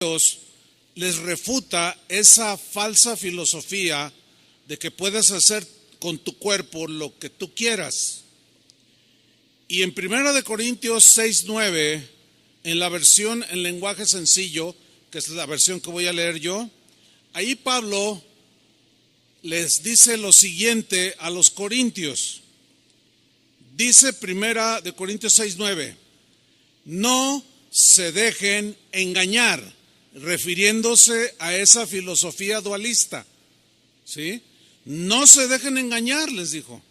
Dios les refuta esa falsa filosofía de que puedes hacer con tu cuerpo lo que tú quieras. Y en 1 Corintios 6:9, en la versión en lenguaje sencillo, que es la versión que voy a leer yo, ahí Pablo les dice lo siguiente a los corintios. Dice 1 Corintios 6:9, no se dejen engañar, refiriéndose a esa filosofía dualista, ¿sí? No se dejen engañar, les dijo.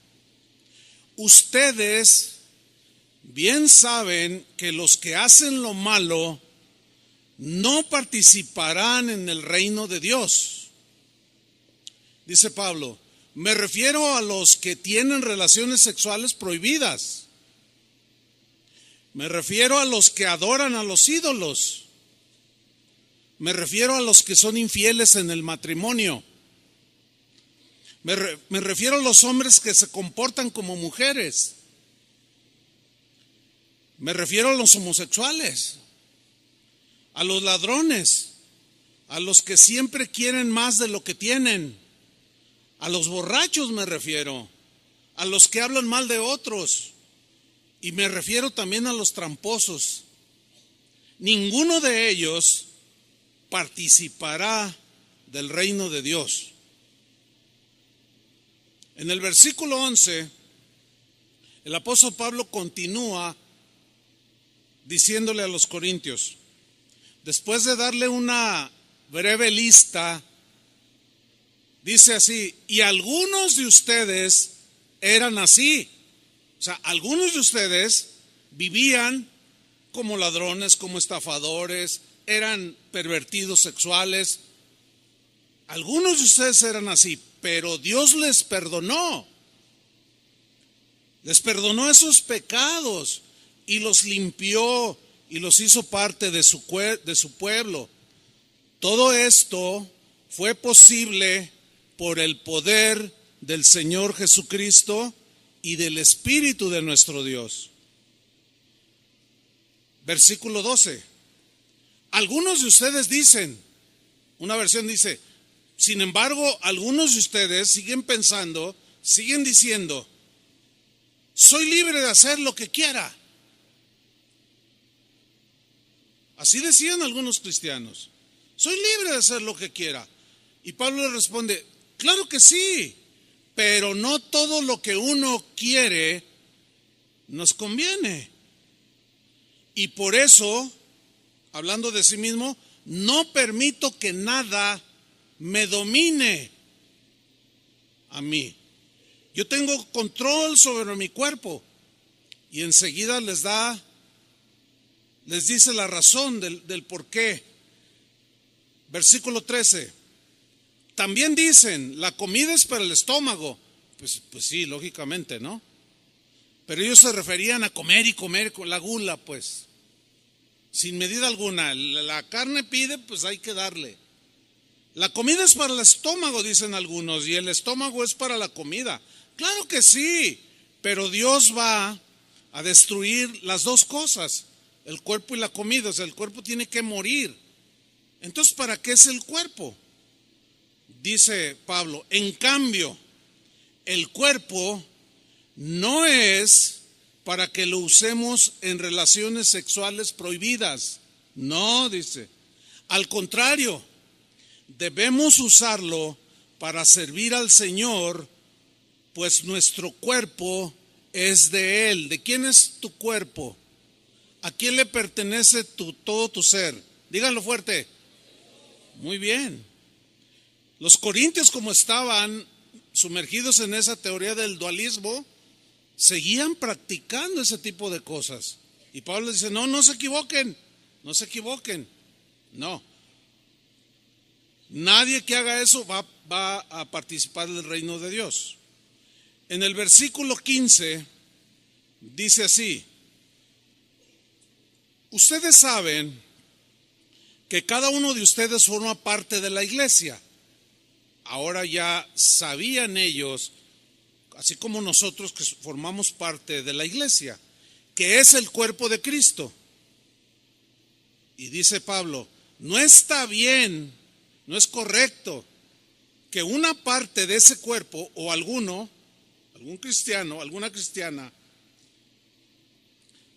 Ustedes bien saben que los que hacen lo malo no participarán en el reino de Dios. Dice Pablo, me refiero a los que tienen relaciones sexuales prohibidas. Me refiero a los que adoran a los ídolos. Me refiero a los que son infieles en el matrimonio. Me refiero a los hombres que se comportan como mujeres. Me refiero a los homosexuales, a los ladrones, a los que siempre quieren más de lo que tienen, a los borrachos me refiero, a los que hablan mal de otros, y me refiero también a los tramposos. Ninguno de ellos participará del reino de Dios. En el versículo 11, el apóstol Pablo continúa diciéndole a los corintios, después de darle una breve lista, dice así, y algunos de ustedes eran así. O sea, algunos de ustedes vivían como ladrones, como estafadores, eran pervertidos sexuales. Algunos de ustedes eran así, pero Dios les perdonó. Les perdonó esos pecados y los limpió y los hizo parte de su pueblo. Todo esto fue posible por el poder del Señor Jesucristo y del Espíritu de nuestro Dios. Versículo 12. Algunos de ustedes dicen, una versión dice, sin embargo, algunos de ustedes siguen pensando, siguen diciendo, soy libre de hacer lo que quiera. Así decían algunos cristianos, soy libre de hacer lo que quiera. Y Pablo le responde, claro que sí, pero no todo lo que uno quiere nos conviene. Y por eso, hablando de sí mismo, no permito que nada me domine a mí. Yo tengo control sobre mi cuerpo. Y enseguida les dice la razón del por qué. Versículo 13. También dicen, la comida es para el estómago. Pues sí, lógicamente, ¿no? Pero ellos se referían a comer y comer con la gula, pues. Sin medida alguna. La carne pide, pues hay que darle. La comida es para el estómago, dicen algunos, y el estómago es para la comida. Claro que sí, pero Dios va a destruir las dos cosas, el cuerpo y la comida. O sea, el cuerpo tiene que morir. Entonces, ¿para qué es el cuerpo? Dice Pablo, en cambio, el cuerpo no es para que lo usemos en relaciones sexuales prohibidas. No, dice. Al contrario, debemos usarlo para servir al Señor, pues nuestro cuerpo es de Él. ¿De quién es tu cuerpo? ¿A quién le pertenece todo tu ser? Díganlo fuerte. Muy bien. Los corintios, como estaban sumergidos en esa teoría del dualismo, seguían practicando ese tipo de cosas. Y Pablo les dice, no se equivoquen, no se equivoquen. No. Nadie que haga eso va a participar del reino de Dios. En el versículo 15 dice así, ustedes saben que cada uno de ustedes forma parte de la iglesia. Ahora ya sabían ellos, así como nosotros que formamos parte de la iglesia, que es el cuerpo de Cristo. Y dice Pablo, No está bien, no es correcto que una parte de ese cuerpo o algún cristiano, alguna cristiana,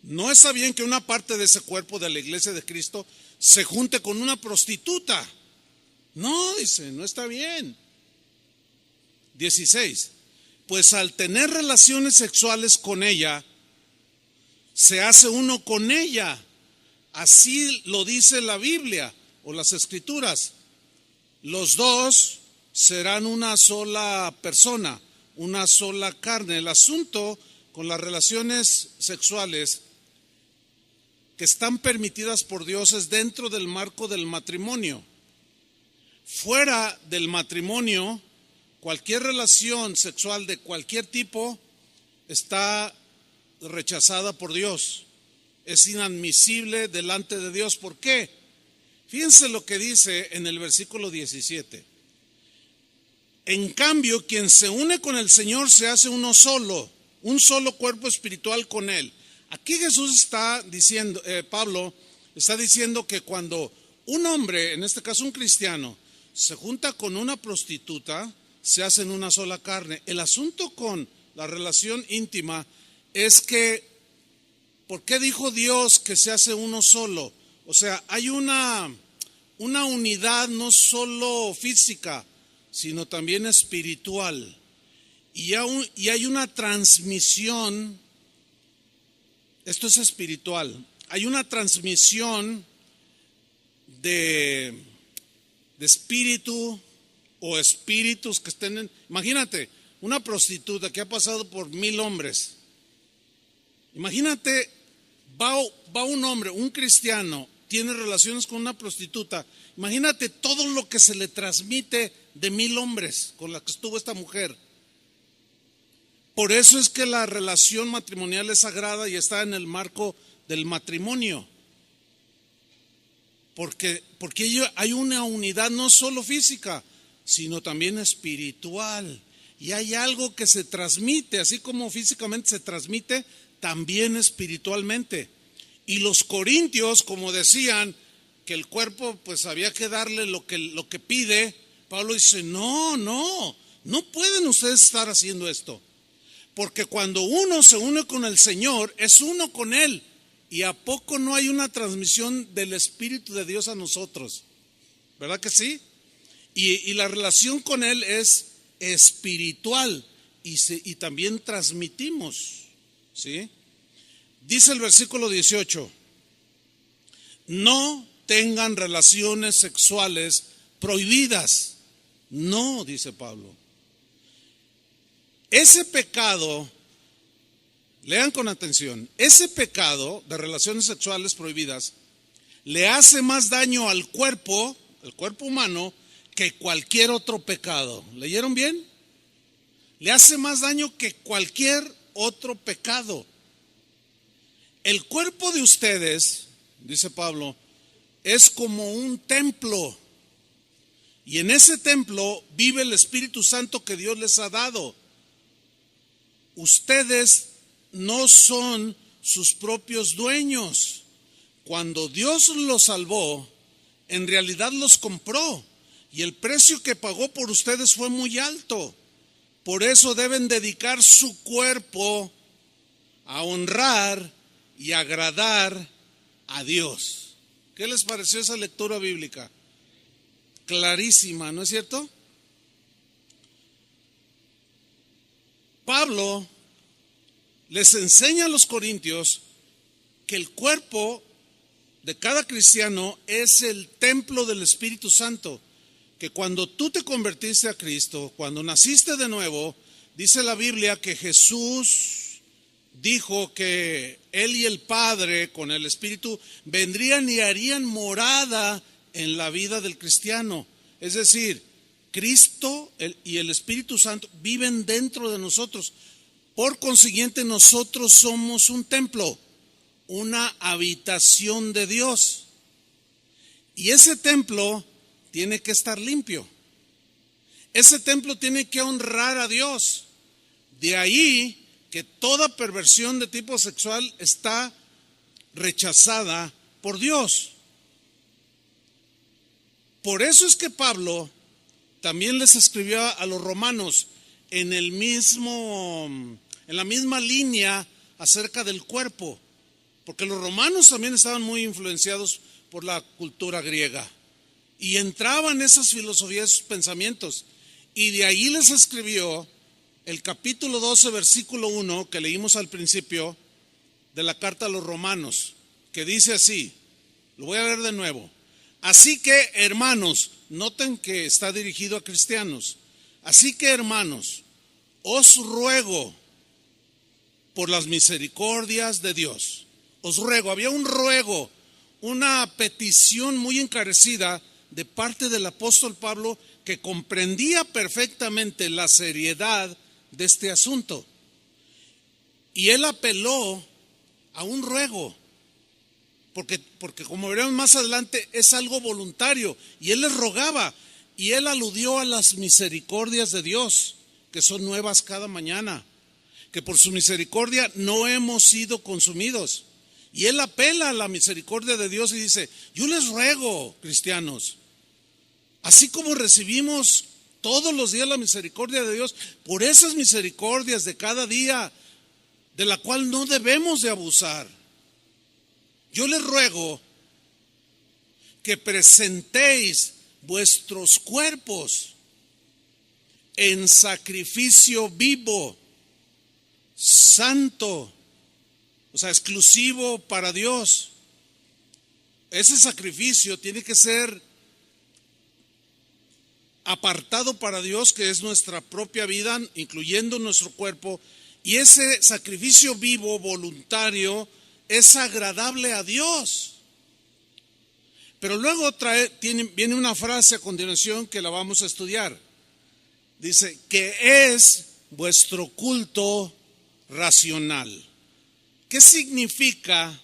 no está bien que una parte de ese cuerpo de la iglesia de Cristo se junte con una prostituta. No, dice, no está bien. 16. Pues al tener relaciones sexuales con ella, se hace uno con ella. Así lo dice la Biblia o las Escrituras. Los dos serán una sola persona, una sola carne. El asunto con las relaciones sexuales que están permitidas por Dios es dentro del marco del matrimonio. Fuera del matrimonio, cualquier relación sexual de cualquier tipo está rechazada por Dios. Es inadmisible delante de Dios. ¿Por qué? Fíjense lo que dice en el versículo 17. En cambio, quien se une con el Señor se hace uno solo, un solo cuerpo espiritual con Él. Aquí Jesús está diciendo, Pablo está diciendo que cuando un hombre, en este caso un cristiano, se junta con una prostituta, se hacen una sola carne. El asunto con la relación íntima es que, ¿por qué dijo Dios que se hace uno solo? O sea, hay una unidad no solo física, sino también espiritual. Y hay una transmisión, esto es espiritual, hay una transmisión de espíritu o espíritus que estén imagínate, una prostituta que ha pasado por 1000 hombres. Imagínate, va un hombre, un cristiano, tiene relaciones con una prostituta. Imagínate todo lo que se le transmite de 1000 hombres con la que estuvo esta mujer. Por eso es que la relación matrimonial es sagrada y está en el marco del matrimonio. Porque hay una unidad no solo física, sino también espiritual. Y hay algo que se transmite, así como físicamente se transmite, también espiritualmente. Y los corintios, como decían, que el cuerpo pues había que darle lo que pide, Pablo dice, no pueden ustedes estar haciendo esto. Porque cuando uno se une con el Señor, es uno con Él. ¿Y a poco no hay una transmisión del Espíritu de Dios a nosotros? ¿Verdad que sí? Y la relación con Él es espiritual y también transmitimos, ¿sí? Dice el versículo 18, no tengan relaciones sexuales prohibidas. No, dice Pablo. Ese pecado, lean con atención, ese pecado de relaciones sexuales prohibidas le hace más daño al cuerpo humano, que cualquier otro pecado. ¿Leyeron bien? Le hace más daño que cualquier otro pecado. El cuerpo de ustedes, dice Pablo, es como un templo. Y en ese templo vive el Espíritu Santo que Dios les ha dado. Ustedes no son sus propios dueños. Cuando Dios los salvó, en realidad los compró. Y el precio que pagó por ustedes fue muy alto. Por eso deben dedicar su cuerpo a honrar y agradar a Dios. ¿Qué les pareció esa lectura bíblica? Clarísima, ¿no es cierto? Pablo les enseña a los corintios que el cuerpo de cada cristiano es el templo del Espíritu Santo. Que cuando tú te convertiste a Cristo, cuando naciste de nuevo, dice la Biblia que Jesús dijo que Él y el Padre con el Espíritu vendrían y harían morada en la vida del cristiano. Es decir, Cristo y el Espíritu Santo viven dentro de nosotros. Por consiguiente, nosotros somos un templo, una habitación de Dios. Y ese templo tiene que estar limpio. Ese templo tiene que honrar a Dios. De ahí que toda perversión de tipo sexual está rechazada por Dios. Por eso es que Pablo también les escribió a los romanos en la misma línea acerca del cuerpo, porque los romanos también estaban muy influenciados por la cultura griega y entraban esas filosofías, esos pensamientos, y de ahí les escribió el capítulo 12, versículo 1 que leímos al principio de la carta a los romanos, que dice así, lo voy a leer de nuevo. Así que, hermanos, noten que está dirigido a cristianos. Así que, hermanos, os ruego por las misericordias de Dios. Os ruego, había un ruego, una petición muy encarecida de parte del apóstol Pablo, que comprendía perfectamente la seriedad de este asunto. Y él apeló a un ruego. Porque como veremos más adelante, es algo voluntario. Y él les rogaba, y él aludió a las misericordias de Dios, que son nuevas cada mañana, que por su misericordia no hemos sido consumidos. Y él apela a la misericordia de Dios y dice, yo les ruego, cristianos, así como recibimos todos los días la misericordia de Dios, por esas misericordias de cada día, de la cual no debemos de abusar, yo les ruego que presentéis vuestros cuerpos en sacrificio vivo, santo, o sea, exclusivo para Dios. Ese sacrificio tiene que ser apartado para Dios, que es nuestra propia vida, incluyendo nuestro cuerpo, y ese sacrificio vivo, voluntario, es agradable a Dios. Pero luego viene una frase a continuación que la vamos a estudiar. Dice, que es vuestro culto racional. ¿Qué significa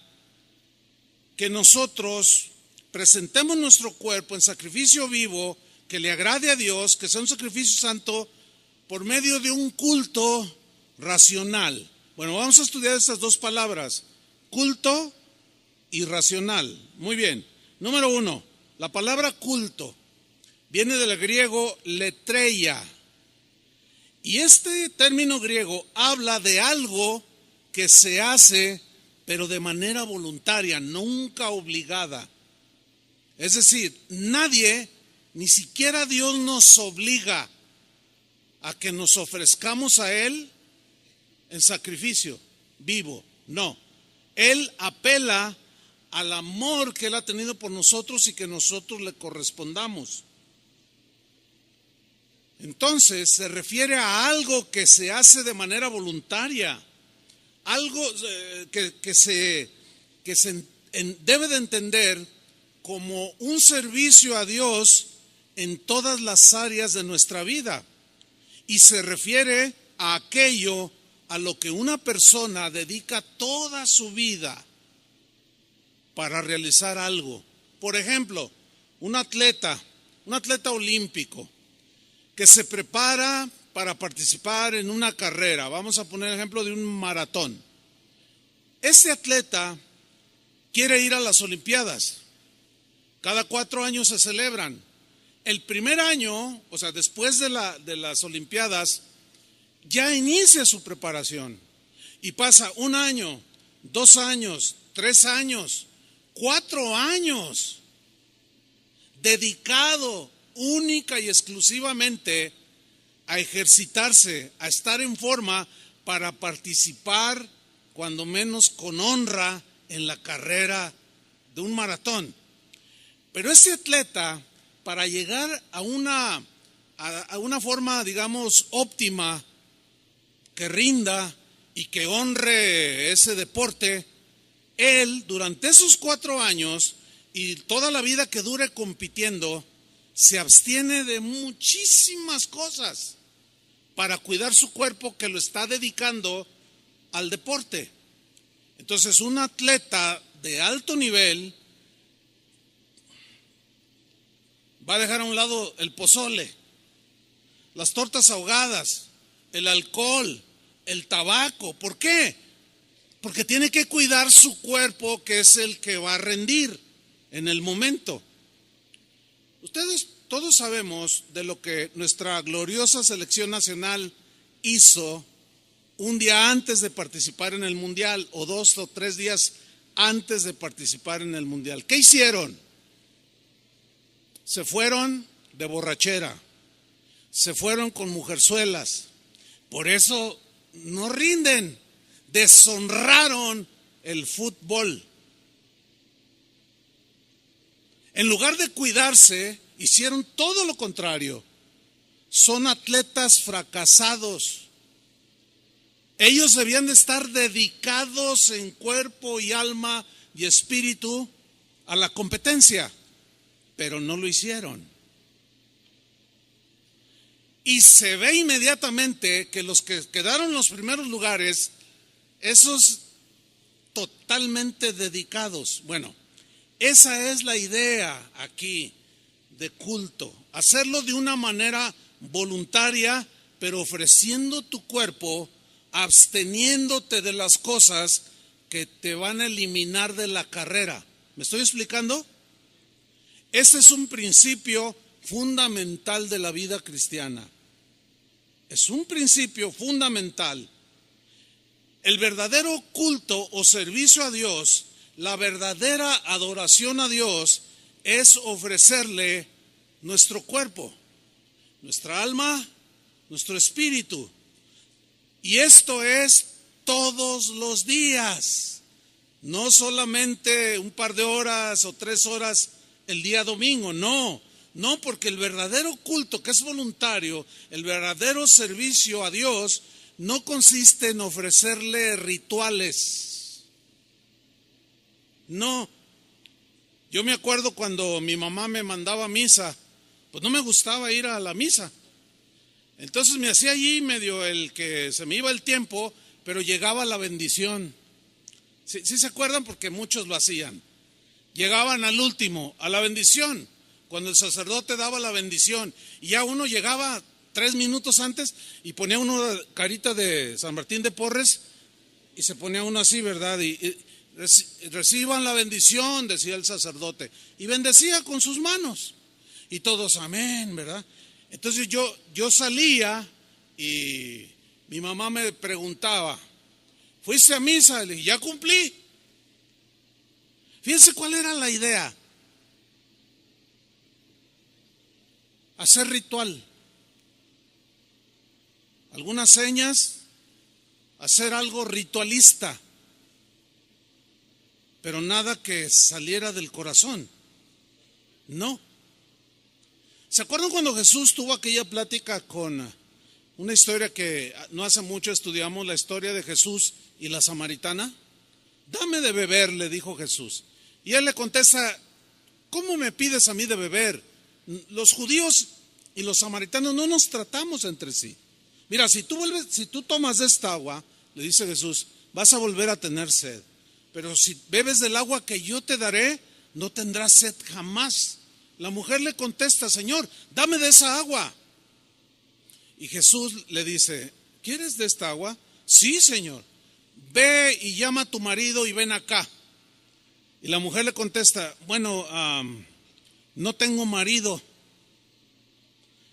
que nosotros presentemos nuestro cuerpo en sacrificio vivo, que le agrade a Dios, que sea un sacrificio santo, por medio de un culto racional? Bueno, vamos a estudiar estas dos palabras, culto y racional. Muy bien. Número 1, la palabra culto viene del griego letreia. Y este término griego habla de algo que se hace, pero de manera voluntaria, nunca obligada. Es decir, nadie, ni siquiera Dios, nos obliga a que nos ofrezcamos a Él en sacrificio vivo. No. Él apela al amor que Él ha tenido por nosotros y que nosotros le correspondamos. Entonces se refiere a algo que se hace de manera voluntaria, algo que se debe de entender como un servicio a Dios en todas las áreas de nuestra vida, y se refiere a aquello a lo que una persona dedica toda su vida para realizar algo. Por ejemplo, un atleta olímpico que se prepara para participar en una carrera. Vamos a poner el ejemplo de un maratón. Este atleta quiere ir a las Olimpiadas. Cada 4 años se celebran. El primer año, o sea, después de las Olimpiadas, ya inicia su preparación y pasa 1 año, 2 años, 3 años, 4 años dedicado única y exclusivamente a ejercitarse, a estar en forma para participar, cuando menos con honra, en la carrera de un maratón. Pero ese atleta, para llegar a una forma, digamos, óptima, que rinda y que honre ese deporte, él durante esos 4 años y toda la vida que dure compitiendo, se abstiene de muchísimas cosas para cuidar su cuerpo, que lo está dedicando al deporte. Entonces, un atleta de alto nivel va a dejar a un lado el pozole, las tortas ahogadas, el alcohol, el tabaco. ¿Por qué? Porque tiene que cuidar su cuerpo, que es el que va a rendir en el momento. Ustedes todos sabemos de lo que nuestra gloriosa selección nacional hizo un día antes de participar en el Mundial, o 2 o 3 días antes de participar en el Mundial. ¿Qué hicieron? Se fueron de borrachera, se fueron con mujerzuelas, por eso no rinden, deshonraron el fútbol. En lugar de cuidarse, hicieron todo lo contrario. Son atletas fracasados. Ellos debían de estar dedicados en cuerpo y alma y espíritu a la competencia, pero no lo hicieron. Y se ve inmediatamente que los que quedaron en los primeros lugares, esos totalmente dedicados. Bueno, esa es la idea aquí de culto, hacerlo de una manera voluntaria, pero ofreciendo tu cuerpo, absteniéndote de las cosas que te van a eliminar de la carrera. ¿Me estoy explicando? Este es un principio fundamental de la vida cristiana. Es un principio fundamental. El verdadero culto o servicio a Dios, la verdadera adoración a Dios, es ofrecerle nuestro cuerpo, nuestra alma, nuestro espíritu. Y esto es todos los días, no solamente un par de horas o 3 horas el día domingo, no, porque el verdadero culto, que es voluntario, el verdadero servicio a Dios, no consiste en ofrecerle rituales. No. Yo me acuerdo cuando mi mamá me mandaba a misa, pues no me gustaba ir a la misa. Entonces me hacía allí medio el que se me iba el tiempo, pero llegaba la bendición. ¿Sí se acuerdan? Porque muchos lo hacían. Llegaban al último, a la bendición, cuando el sacerdote daba la bendición. Y ya uno llegaba 3 minutos antes y ponía uno carita de San Martín de Porres y se ponía uno así, ¿verdad? Y reciban la bendición, decía el sacerdote. Y bendecía con sus manos. Y todos, amén, ¿verdad? Entonces yo salía y mi mamá me preguntaba, ¿fuiste a misa? Le dije, ya cumplí. Fíjense cuál era la idea. Hacer ritual. Algunas señas, hacer algo ritualista, pero nada que saliera del corazón. No. ¿Se acuerdan cuando Jesús tuvo aquella plática con una historia que no hace mucho estudiamos, la historia de Jesús y la samaritana? Dame de beber, le dijo Jesús. Y él le contesta, ¿cómo me pides a mí de beber? Los judíos y los samaritanos no nos tratamos entre sí. Mira, si tú tomas de esta agua, le dice Jesús, vas a volver a tener sed. Pero si bebes del agua que yo te daré, no tendrás sed jamás. La mujer le contesta, Señor, dame de esa agua. Y Jesús le dice, ¿quieres de esta agua? Sí, Señor. Ve y llama a tu marido y ven acá. Y la mujer le contesta, bueno, no tengo marido.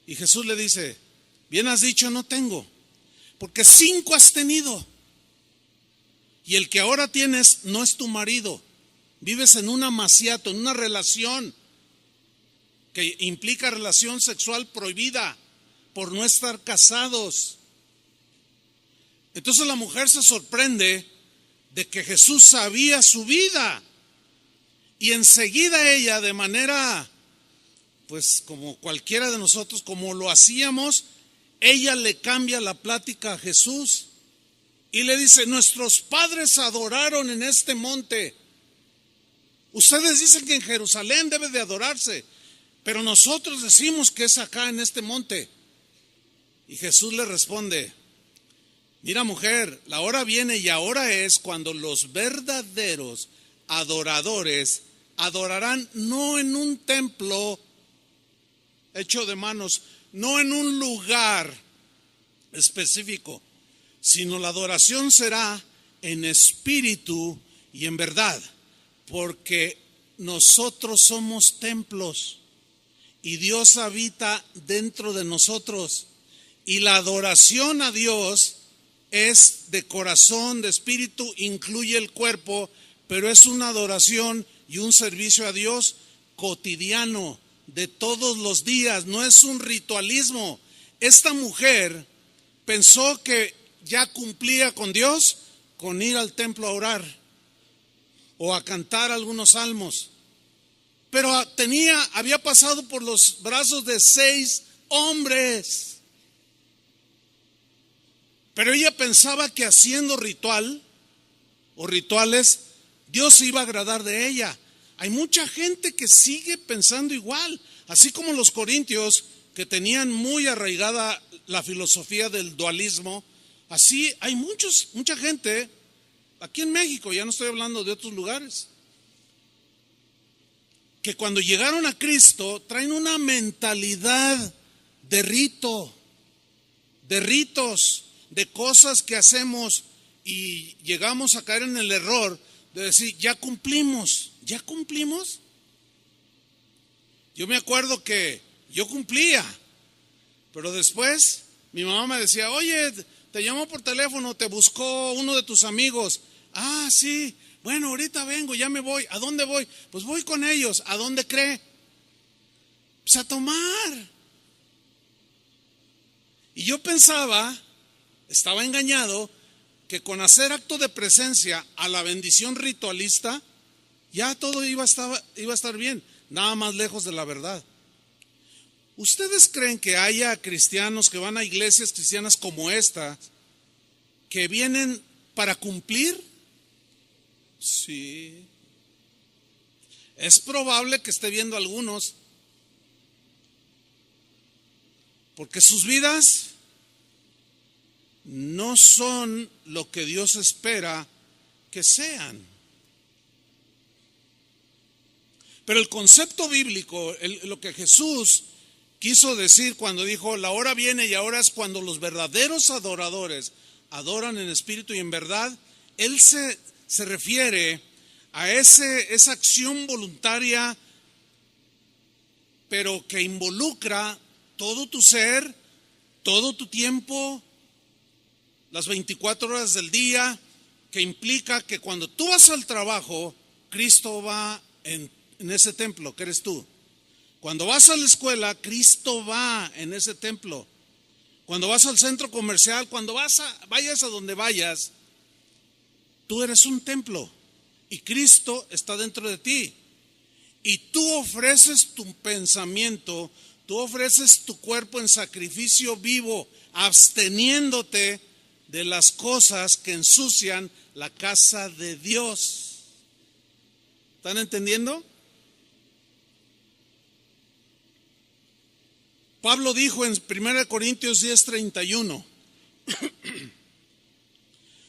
Y Jesús le dice, bien has dicho, no tengo, porque 5 has tenido. Y el que ahora tienes no es tu marido. Vives en un amaciato, en una relación que implica relación sexual prohibida por no estar casados. Entonces la mujer se sorprende de que Jesús sabía su vida. Y enseguida ella, de manera, pues como cualquiera de nosotros, como lo hacíamos, ella le cambia la plática a Jesús y le dice, nuestros padres adoraron en este monte. Ustedes dicen que en Jerusalén debe de adorarse, pero nosotros decimos que es acá en este monte. Y Jesús le responde, mira mujer, la hora viene y ahora es cuando los verdaderos adoradores adorarán no en un templo hecho de manos, no en un lugar específico, sino la adoración será en espíritu y en verdad, porque nosotros somos templos y Dios habita dentro de nosotros. Y la adoración a Dios es de corazón, de espíritu, incluye el cuerpo, pero es una adoración y un servicio a Dios cotidiano, de todos los días, no es un ritualismo. Esta mujer pensó que ya cumplía con Dios con ir al templo a orar o a cantar algunos salmos, pero había pasado por los brazos de 6 hombres. Pero ella pensaba que haciendo ritual o rituales, Dios se iba a agradar de ella. Hay mucha gente que sigue pensando igual, así como los corintios que tenían muy arraigada la filosofía del dualismo. Así hay mucha gente aquí en México, ya no estoy hablando de otros lugares, que cuando llegaron a Cristo traen una mentalidad de rito, de ritos, de cosas que hacemos, y llegamos a caer en el error de decir, ya cumplimos. Yo me acuerdo que yo cumplía, pero después mi mamá me decía, oye, te llamó por teléfono, te buscó uno de tus amigos. Ah, sí, bueno, ahorita vengo, ya me voy. ¿A dónde voy? Pues voy con ellos. ¿A dónde cree? Pues a tomar. Y yo pensaba, estaba engañado, que con hacer acto de presencia a la bendición ritualista, ya todo iba a estar bien, nada más lejos de la verdad. ¿Ustedes creen que haya cristianos que van a iglesias cristianas como esta, que vienen para cumplir? Sí. Es probable que esté viendo algunos, porque sus vidas no son lo que Dios espera que sean. Pero el concepto bíblico, lo que Jesús quiso decir cuando dijo, la hora viene y ahora es cuando los verdaderos adoradores adoran en espíritu y en verdad, Él se refiere a esa acción voluntaria, pero que involucra todo tu ser, todo tu tiempo, las 24 horas del día, que implica que cuando tú vas al trabajo, Cristo va en ese templo, que eres tú. Cuando vas a la escuela, Cristo va en ese templo. Cuando vas al centro comercial, cuando vayas a donde vayas, tú eres un templo y Cristo está dentro de ti. Y tú ofreces tu pensamiento, tú ofreces tu cuerpo en sacrificio vivo, absteniéndote de las cosas que ensucian la casa de Dios. ¿Están entendiendo? Pablo dijo en 1 Corintios 10:31,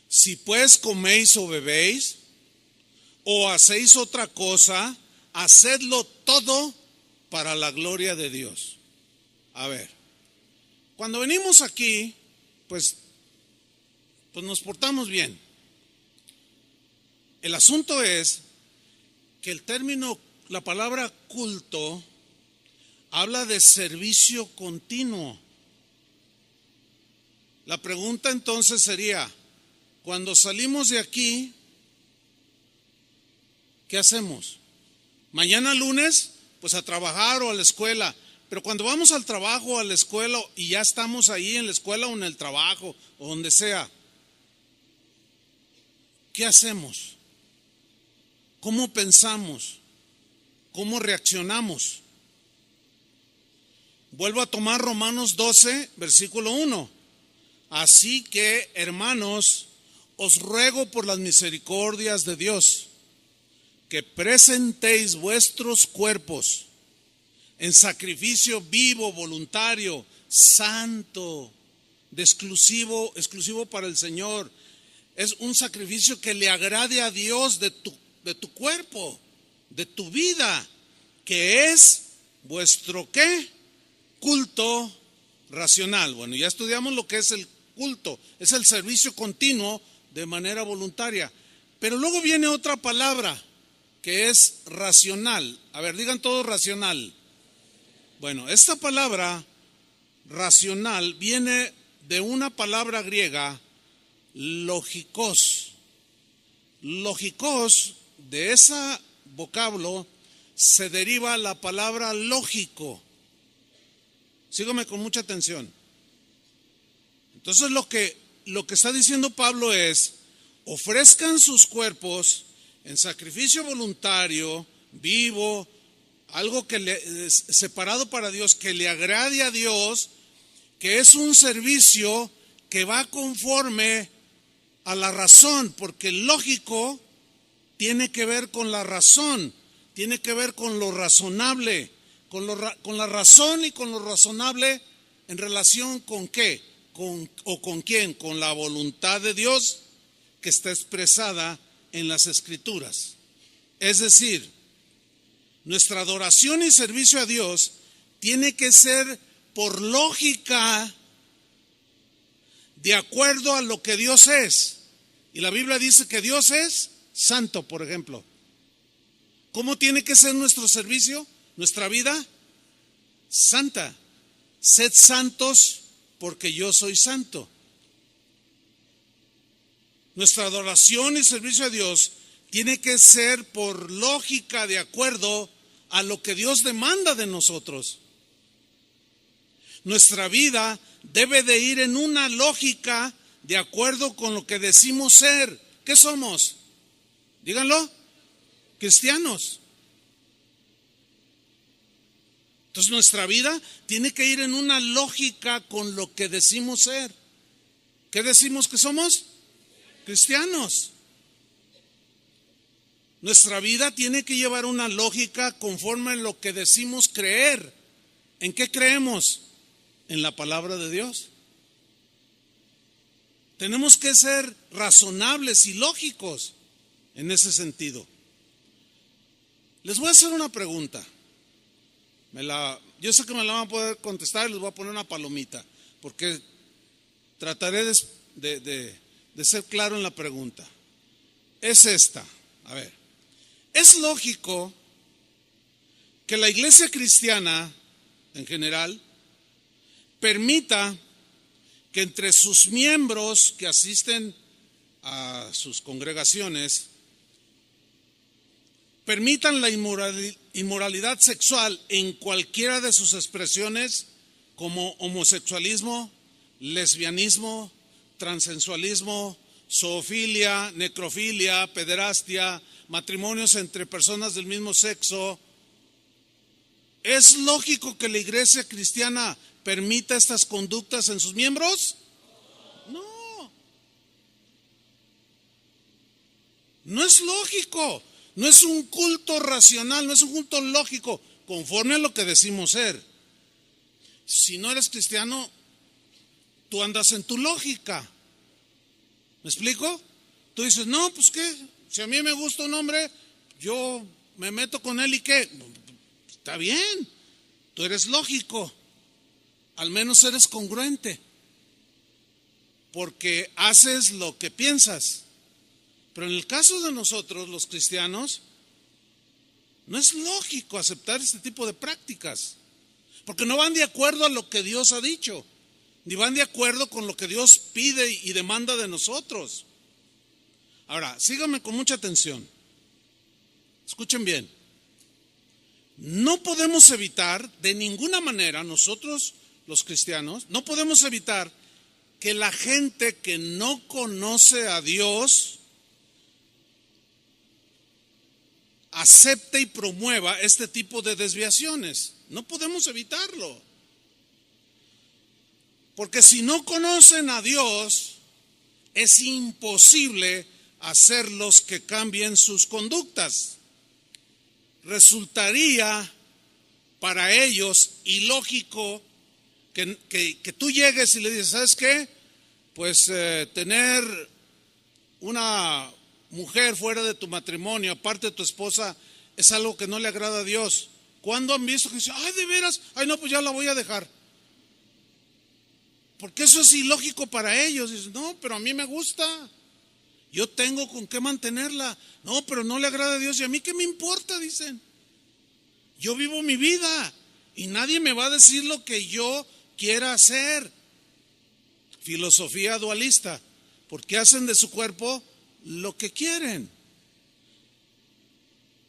si pues coméis o bebéis o hacéis otra cosa, hacedlo todo para la gloria de Dios. A ver, cuando venimos aquí, pues nos portamos bien. El asunto es que el término, la palabra culto, habla de servicio continuo. La pregunta entonces sería, cuando salimos de aquí, ¿qué hacemos? Mañana lunes, pues a trabajar o a la escuela. Pero cuando vamos al trabajo o a la escuela y ya estamos ahí en la escuela o en el trabajo o donde sea, ¿qué hacemos? ¿Cómo pensamos? ¿Cómo reaccionamos? Vuelvo a tomar Romanos 12, versículo 1. Así que, hermanos, os ruego por las misericordias de Dios, que presentéis vuestros cuerpos en sacrificio vivo, voluntario, santo, exclusivo para el Señor. Es un sacrificio que le agrade a Dios de tu cuerpo, de tu vida, que es vuestro ¿qué? Culto racional. Bueno, ya estudiamos lo que es el culto, es el servicio continuo de manera voluntaria. Pero luego viene otra palabra que es racional. A ver, digan todos racional. Bueno, esta palabra racional viene de una palabra griega, logikos. Logikos, de ese vocablo se deriva la palabra lógico. Sígame con mucha atención. Entonces lo que está diciendo Pablo es: ofrezcan sus cuerpos en sacrificio voluntario, vivo, algo que separado para Dios, que le agrade a Dios, que es un servicio que va conforme a la razón, porque el lógico tiene que ver con la razón, tiene que ver con lo razonable, con la razón y con lo razonable en relación con qué, con quién, con la voluntad de Dios que está expresada en las Escrituras. Es decir, nuestra adoración y servicio a Dios tiene que ser por lógica, de acuerdo a lo que Dios es. Y la Biblia dice que Dios es santo, por ejemplo. ¿Cómo tiene que ser nuestro servicio, nuestra vida? Santa. Sed santos porque yo soy santo. Nuestra adoración y servicio a Dios tiene que ser por lógica, de acuerdo a lo que Dios demanda de nosotros. Nuestra vida debe de ir en una lógica de acuerdo con lo que decimos ser. ¿Qué somos? Díganlo. Cristianos. Entonces nuestra vida tiene que ir en una lógica con lo que decimos ser. ¿Qué decimos que somos? Cristianos. Nuestra vida tiene que llevar una lógica conforme a lo que decimos creer. ¿En qué creemos? En la palabra de Dios. Tenemos que ser razonables y lógicos en ese sentido. Les voy a hacer una pregunta. Yo sé que me la van a poder contestar y les voy a poner una palomita, porque trataré de ser claro en la pregunta. Es esta. A ver, ¿es lógico que la iglesia cristiana en general permita que entre sus miembros que asisten a sus congregaciones permitan la inmoralidad sexual en cualquiera de sus expresiones, como homosexualismo, lesbianismo, transexualismo, zoofilia, necrofilia, pederastia, matrimonios entre personas del mismo sexo? ¿Es lógico que la iglesia cristiana permita estas conductas en sus miembros? No. No es lógico. No es un culto racional, no es un culto lógico, conforme a lo que decimos ser. Si no eres cristiano, tú andas en tu lógica. ¿Me explico? Tú dices, no, pues qué, si a mí me gusta un hombre, yo me meto con él y qué. Está bien, tú eres lógico, al menos eres congruente, porque haces lo que piensas. Pero en el caso de nosotros, los cristianos, no es lógico aceptar este tipo de prácticas, porque no van de acuerdo a lo que Dios ha dicho, ni van de acuerdo con lo que Dios pide y demanda de nosotros. Ahora, síganme con mucha atención. Escuchen bien. No podemos evitar, de ninguna manera, nosotros los cristianos, no podemos evitar que la gente que no conoce a Dios acepte y promueva este tipo de desviaciones. No podemos evitarlo. Porque si no conocen a Dios, es imposible hacerlos que cambien sus conductas. Resultaría para ellos ilógico que tú llegues y le dices, ¿sabes qué? Pues tener una mujer fuera de tu matrimonio, aparte de tu esposa, es algo que no le agrada a Dios. ¿Cuándo han visto que dicen, ay, de veras, ay, no, pues ya la voy a dejar? Porque eso es ilógico para ellos. Dicen, no, pero a mí me gusta, yo tengo con qué mantenerla. No, pero no le agrada a Dios, y a mí qué me importa, dicen. Yo vivo mi vida y nadie me va a decir lo que yo quiera hacer. Filosofía dualista, porque hacen de su cuerpo lo que quieren.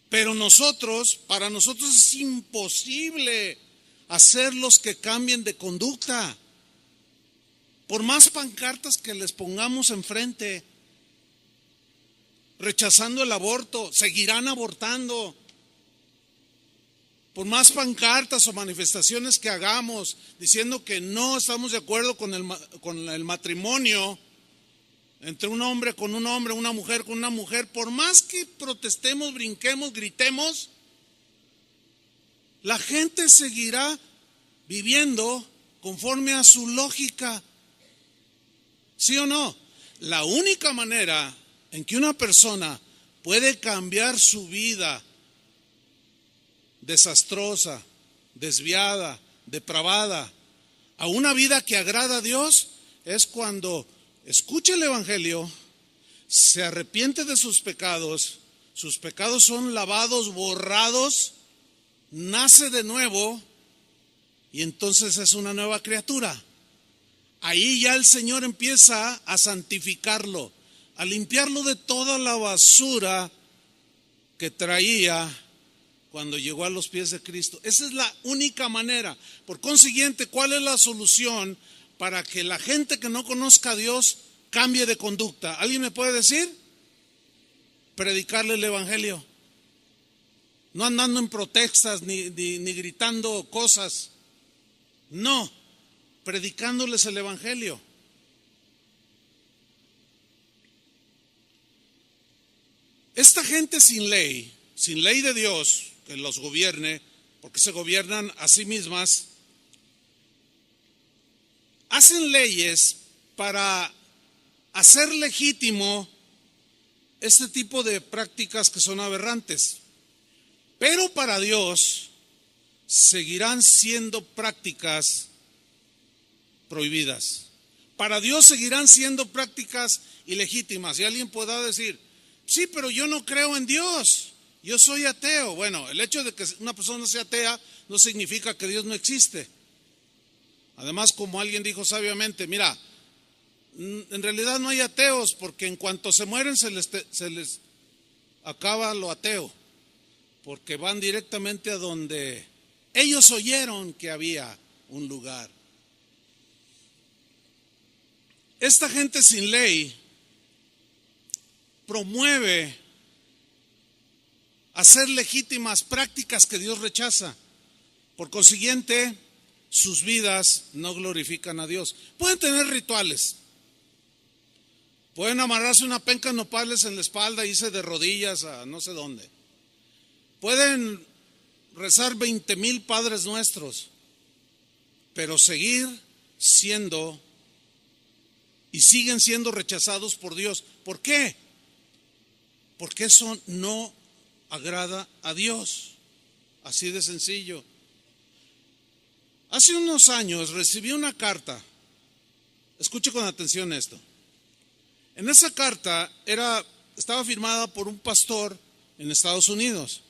Pero para nosotros es imposible hacerlos que cambien de conducta. Por más pancartas que les pongamos enfrente, rechazando el aborto, seguirán abortando. Por más pancartas o manifestaciones que hagamos diciendo que no estamos de acuerdo con el matrimonio entre un hombre con un hombre, una mujer con una mujer, por más que protestemos, brinquemos, gritemos, la gente seguirá viviendo conforme a su lógica. ¿Sí o no? La única manera en que una persona puede cambiar su vida desastrosa, desviada, depravada, a una vida que agrada a Dios es cuando escucha el Evangelio, se arrepiente de sus pecados son lavados, borrados, nace de nuevo y entonces es una nueva criatura. Ahí ya el Señor empieza a santificarlo, a limpiarlo de toda la basura que traía cuando llegó a los pies de Cristo. Esa es la única manera. Por consiguiente, ¿cuál es la solución para que la gente que no conozca a Dios cambie de conducta? ¿Alguien me puede decir? Predicarle el Evangelio. No andando en protestas ni gritando cosas. No, predicándoles el Evangelio. Esta gente sin ley de Dios que los gobierne, porque se gobiernan a sí mismas, hacen leyes para hacer legítimo este tipo de prácticas que son aberrantes. Pero para Dios seguirán siendo prácticas prohibidas. Para Dios seguirán siendo prácticas ilegítimas. Y alguien podrá decir, sí, pero yo no creo en Dios, yo soy ateo. Bueno, el hecho de que una persona sea atea no significa que Dios no existe. Además, como alguien dijo sabiamente, mira, en realidad no hay ateos, porque en cuanto se mueren se les acaba lo ateo, porque van directamente a donde ellos oyeron que había un lugar. Esta gente sin ley promueve hacer legítimas prácticas que Dios rechaza. Por consiguiente, sus vidas no glorifican a Dios. Pueden tener rituales, pueden amarrarse una penca de nopales en la espalda e irse de rodillas a no sé dónde. Pueden rezar 20,000 Padres Nuestros, pero seguir siendo y siguen siendo rechazados por Dios. ¿Por qué? Porque eso no agrada a Dios. Así de sencillo. Hace unos años recibí una carta. Escuche con atención esto. En esa carta estaba firmada por un pastor en Estados Unidos.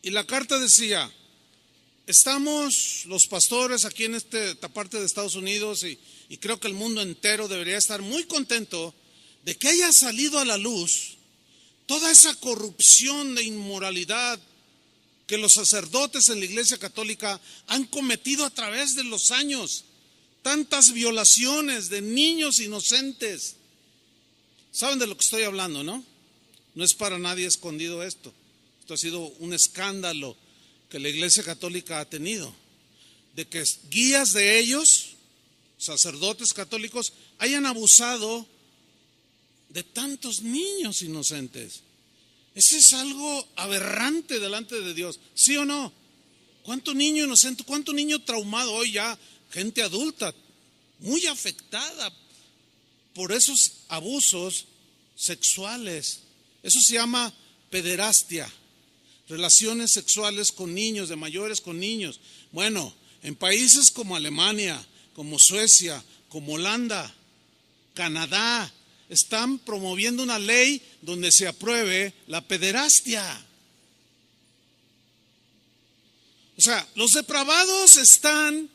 Y la carta decía: estamos los pastores aquí en esta parte de Estados Unidos y creo que el mundo entero debería estar muy contento de que haya salido a la luz toda esa corrupción de inmoralidad que los sacerdotes en la Iglesia Católica han cometido a través de los años. Tantas violaciones de niños inocentes. ¿Saben de lo que estoy hablando, no? No es para nadie escondido esto. Esto ha sido un escándalo que la Iglesia Católica ha tenido, de que guías de ellos, sacerdotes católicos, hayan abusado de tantos niños inocentes. Ese es algo aberrante delante de Dios, ¿sí o no? ¿Cuánto niño inocente, cuánto niño traumado hoy ya, gente adulta, muy afectada por esos abusos sexuales? Eso se llama pederastia, relaciones sexuales con niños, de mayores con niños. Bueno, en países como Alemania, como Suecia, como Holanda, Canadá, están promoviendo una ley donde se apruebe la pederastia. O sea, los depravados están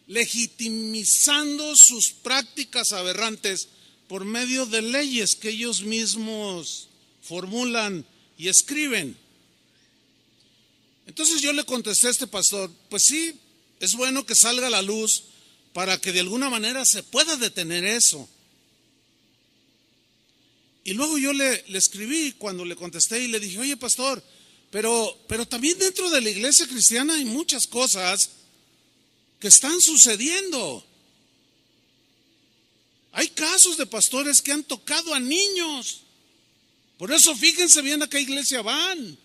legitimizando sus prácticas aberrantes por medio de leyes que ellos mismos formulan y escriben. Entonces yo le contesté a este pastor, pues sí, es bueno que salga a la luz para que de alguna manera se pueda detener eso. Y luego yo le escribí cuando le contesté y le dije, oye pastor, pero también dentro de la iglesia cristiana hay muchas cosas que están sucediendo. Hay casos de pastores que han tocado a niños. Por eso fíjense bien a qué iglesia van.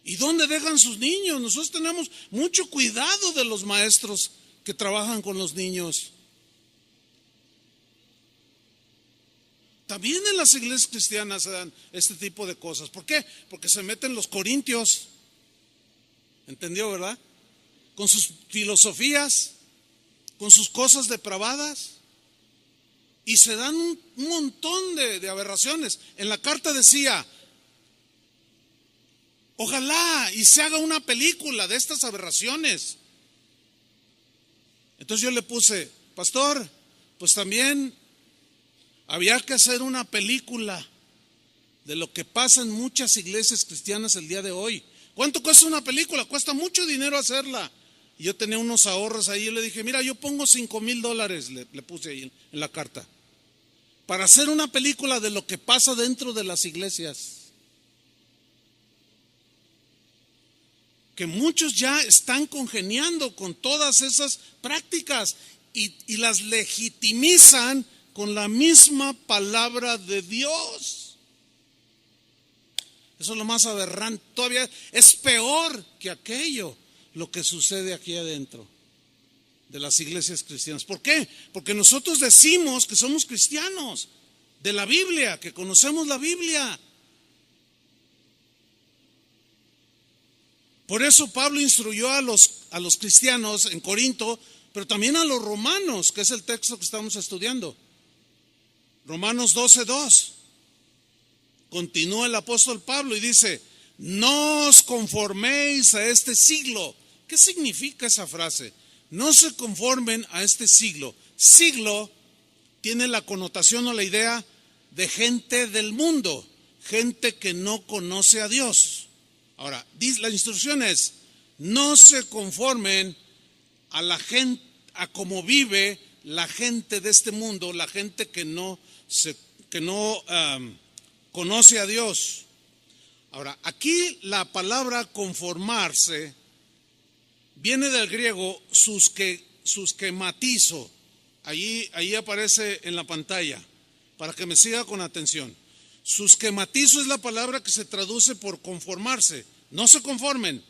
¿Y dónde dejan sus niños? Nosotros tenemos mucho cuidado de los maestros que trabajan con los niños. También en las iglesias cristianas se dan este tipo de cosas. ¿Por qué? Porque se meten los corintios. ¿Entendió, verdad? Con sus filosofías, con sus cosas depravadas. Y se dan un montón de aberraciones. En la carta decía, ojalá y se haga una película de estas aberraciones. Entonces yo le puse, pastor, pues también había que hacer una película de lo que pasa en muchas iglesias cristianas el día de hoy. ¿Cuánto cuesta una película? Cuesta mucho dinero hacerla. Y yo tenía unos ahorros ahí y le dije, mira, yo pongo $5,000, le puse ahí en la carta, para hacer una película de lo que pasa dentro de las iglesias. Que muchos ya están congeniando con todas esas prácticas y las legitimizan con la misma palabra de Dios. Eso es lo más aberrante. Todavía es peor que aquello, lo que sucede aquí adentro de las iglesias cristianas. ¿Por qué? Porque nosotros decimos que somos cristianos de la Biblia, que conocemos la Biblia. Por eso Pablo instruyó a los cristianos en Corinto, pero también a los romanos, que es el texto que estamos estudiando. Romanos 12:2. Continúa el apóstol Pablo y dice, no os conforméis a este siglo. ¿Qué significa esa frase? No se conformen a este siglo. Siglo tiene la connotación o la idea de gente del mundo, gente que no conoce a Dios. Ahora, la instrucción es, no se conformen a la gente, a cómo vive la gente de este mundo, la gente que no conoce a Dios. Ahora, aquí la palabra conformarse viene del griego susquematizo. Ahí aparece en la pantalla, para que me siga con atención. Susquematizo es la palabra que se traduce por conformarse. No se conformen.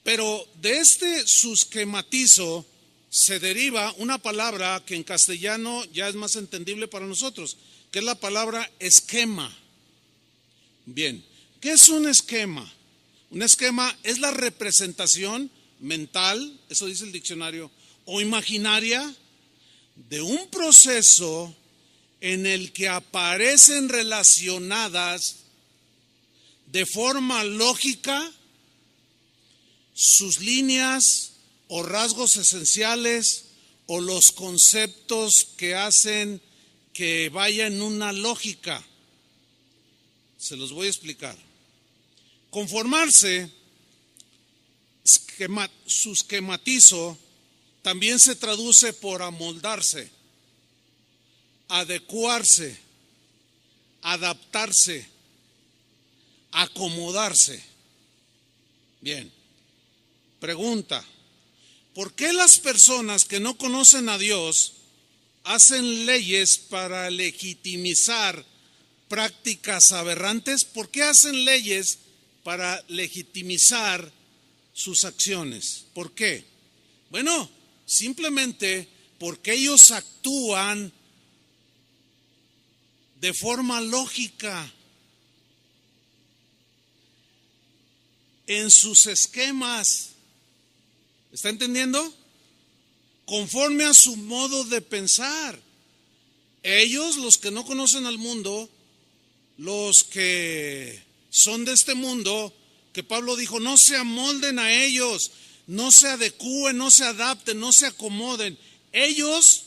Pero de este susquematizo se deriva una palabra que en castellano ya es más entendible para nosotros, que es la palabra esquema. Bien, ¿qué es un esquema? Un esquema es la representación mental, eso dice el diccionario, o imaginaria de un proceso en el que aparecen relacionadas de forma lógica sus líneas o rasgos esenciales o los conceptos que hacen que vaya en una lógica. Se los voy a explicar. Conformarse, susquematizo, también se traduce por amoldarse, adecuarse, adaptarse, acomodarse. Bien, pregunta, ¿por qué las personas que no conocen a Dios hacen leyes para legitimizar prácticas aberrantes? ¿Por qué hacen leyes para legitimizar sus acciones? ¿Por qué? Bueno, simplemente porque ellos actúan de forma lógica en sus esquemas. ¿Está entendiendo? Conforme a su modo de pensar. Ellos, los que no conocen al mundo, los que son de este mundo, que Pablo dijo, no se amolden a ellos, no se adecúen, no se adapten, no se acomoden. Ellos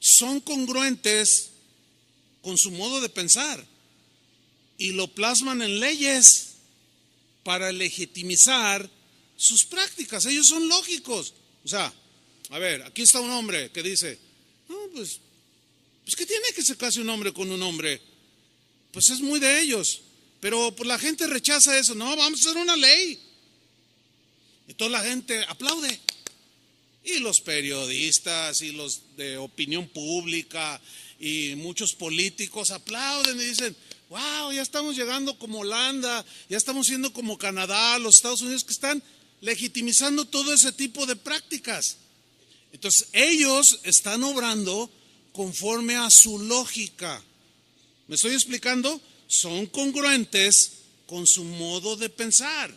son congruentes con su modo de pensar y lo plasman en leyes para legitimizar sus prácticas. Ellos son lógicos. O sea, a ver, aquí está un hombre que dice, no, pues ¿qué tiene que se case un hombre con un hombre? Pues es muy de ellos. Pero pues la gente rechaza eso. No, vamos a hacer una ley. Y toda la gente aplaude. Y los periodistas y los de opinión pública y muchos políticos aplauden y dicen, wow, ya estamos llegando como Holanda, ya estamos siendo como Canadá, los Estados Unidos, que están legitimizando todo ese tipo de prácticas. Entonces ellos están obrando conforme a su lógica. ¿Me estoy explicando? Son congruentes con su modo de pensar.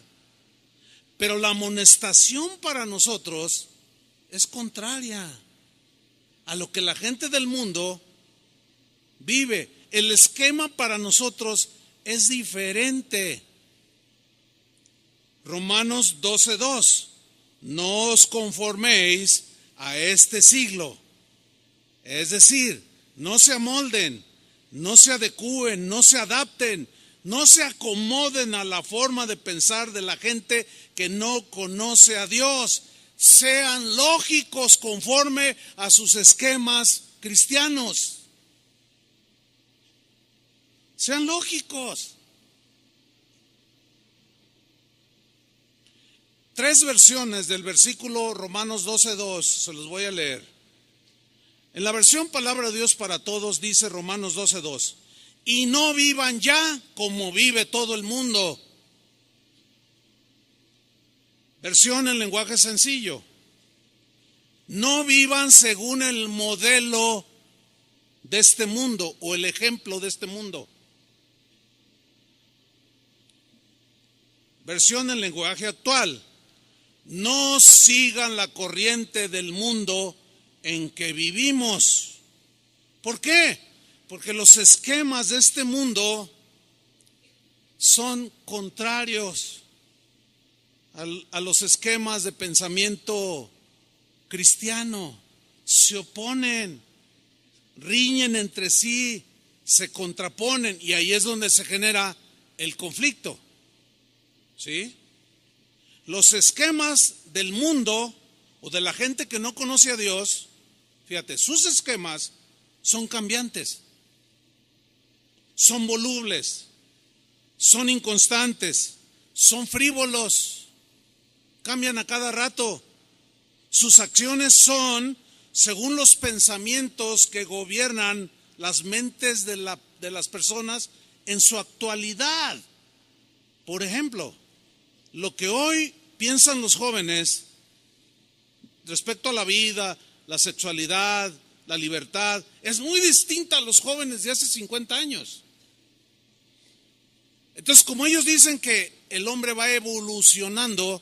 Pero la amonestación para nosotros es contraria a lo que la gente del mundo vive. El esquema para nosotros es diferente. Romanos 12:2. No os conforméis a este siglo. Es decir, no se amolden, no se adecúen, no se adapten, no se acomoden a la forma de pensar de la gente que no conoce a Dios. Sean lógicos conforme a sus esquemas cristianos. Sean lógicos. 3 versiones del versículo Romanos 12:2, se los voy a leer. En la versión Palabra de Dios para Todos dice Romanos 12:2, y no vivan ya como vive todo el mundo. Versión en lenguaje sencillo, no vivan según el modelo de este mundo o el ejemplo de este mundo. Versión en lenguaje actual, no sigan la corriente del mundo en que vivimos. ¿Por qué? Porque los esquemas de este mundo son contrarios a los esquemas de pensamiento cristiano. Se oponen, riñen entre sí, se contraponen y ahí es donde se genera el conflicto. ¿Sí? Los esquemas del mundo o de la gente que no conoce a Dios, fíjate, sus esquemas son cambiantes, son volubles, son inconstantes, son frívolos, cambian a cada rato. Sus acciones son según los pensamientos que gobiernan las mentes de las personas en su actualidad. Por ejemplo, lo que hoy piensan los jóvenes respecto a la vida, la sexualidad, la libertad, es muy distinta a los jóvenes de hace 50 años. Entonces, como ellos dicen que el hombre va evolucionando,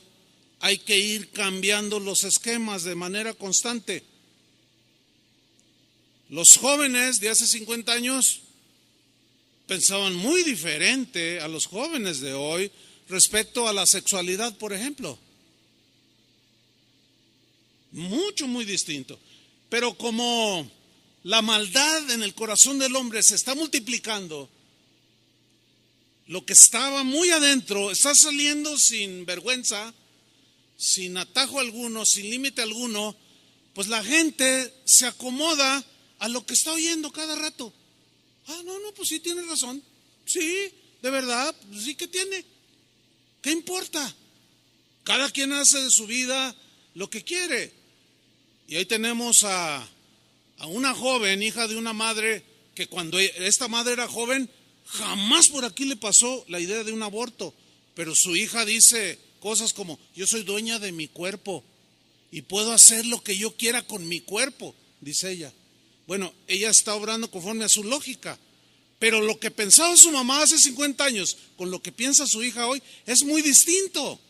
hay que ir cambiando los esquemas de manera constante. Los jóvenes de hace 50 años pensaban muy diferente a los jóvenes de hoy respecto a la sexualidad, por ejemplo. Muy distinto. Pero como la maldad en el corazón del hombre se está multiplicando, lo que estaba muy adentro está saliendo sin vergüenza, sin atajo alguno, sin límite alguno, pues la gente se acomoda a lo que está oyendo cada rato. Ah, no, pues sí tiene razón. Sí, de verdad, pues sí que tiene. ¿Qué importa? Cada quien hace de su vida lo que quiere. Y ahí tenemos a una joven, hija de una madre, que cuando esta madre era joven, jamás por aquí le pasó la idea de un aborto. Pero su hija dice cosas como, yo soy dueña de mi cuerpo y puedo hacer lo que yo quiera con mi cuerpo, dice ella. Bueno, ella está obrando conforme a su lógica. Pero lo que pensaba su mamá hace 50 años con lo que piensa su hija hoy es muy distinto.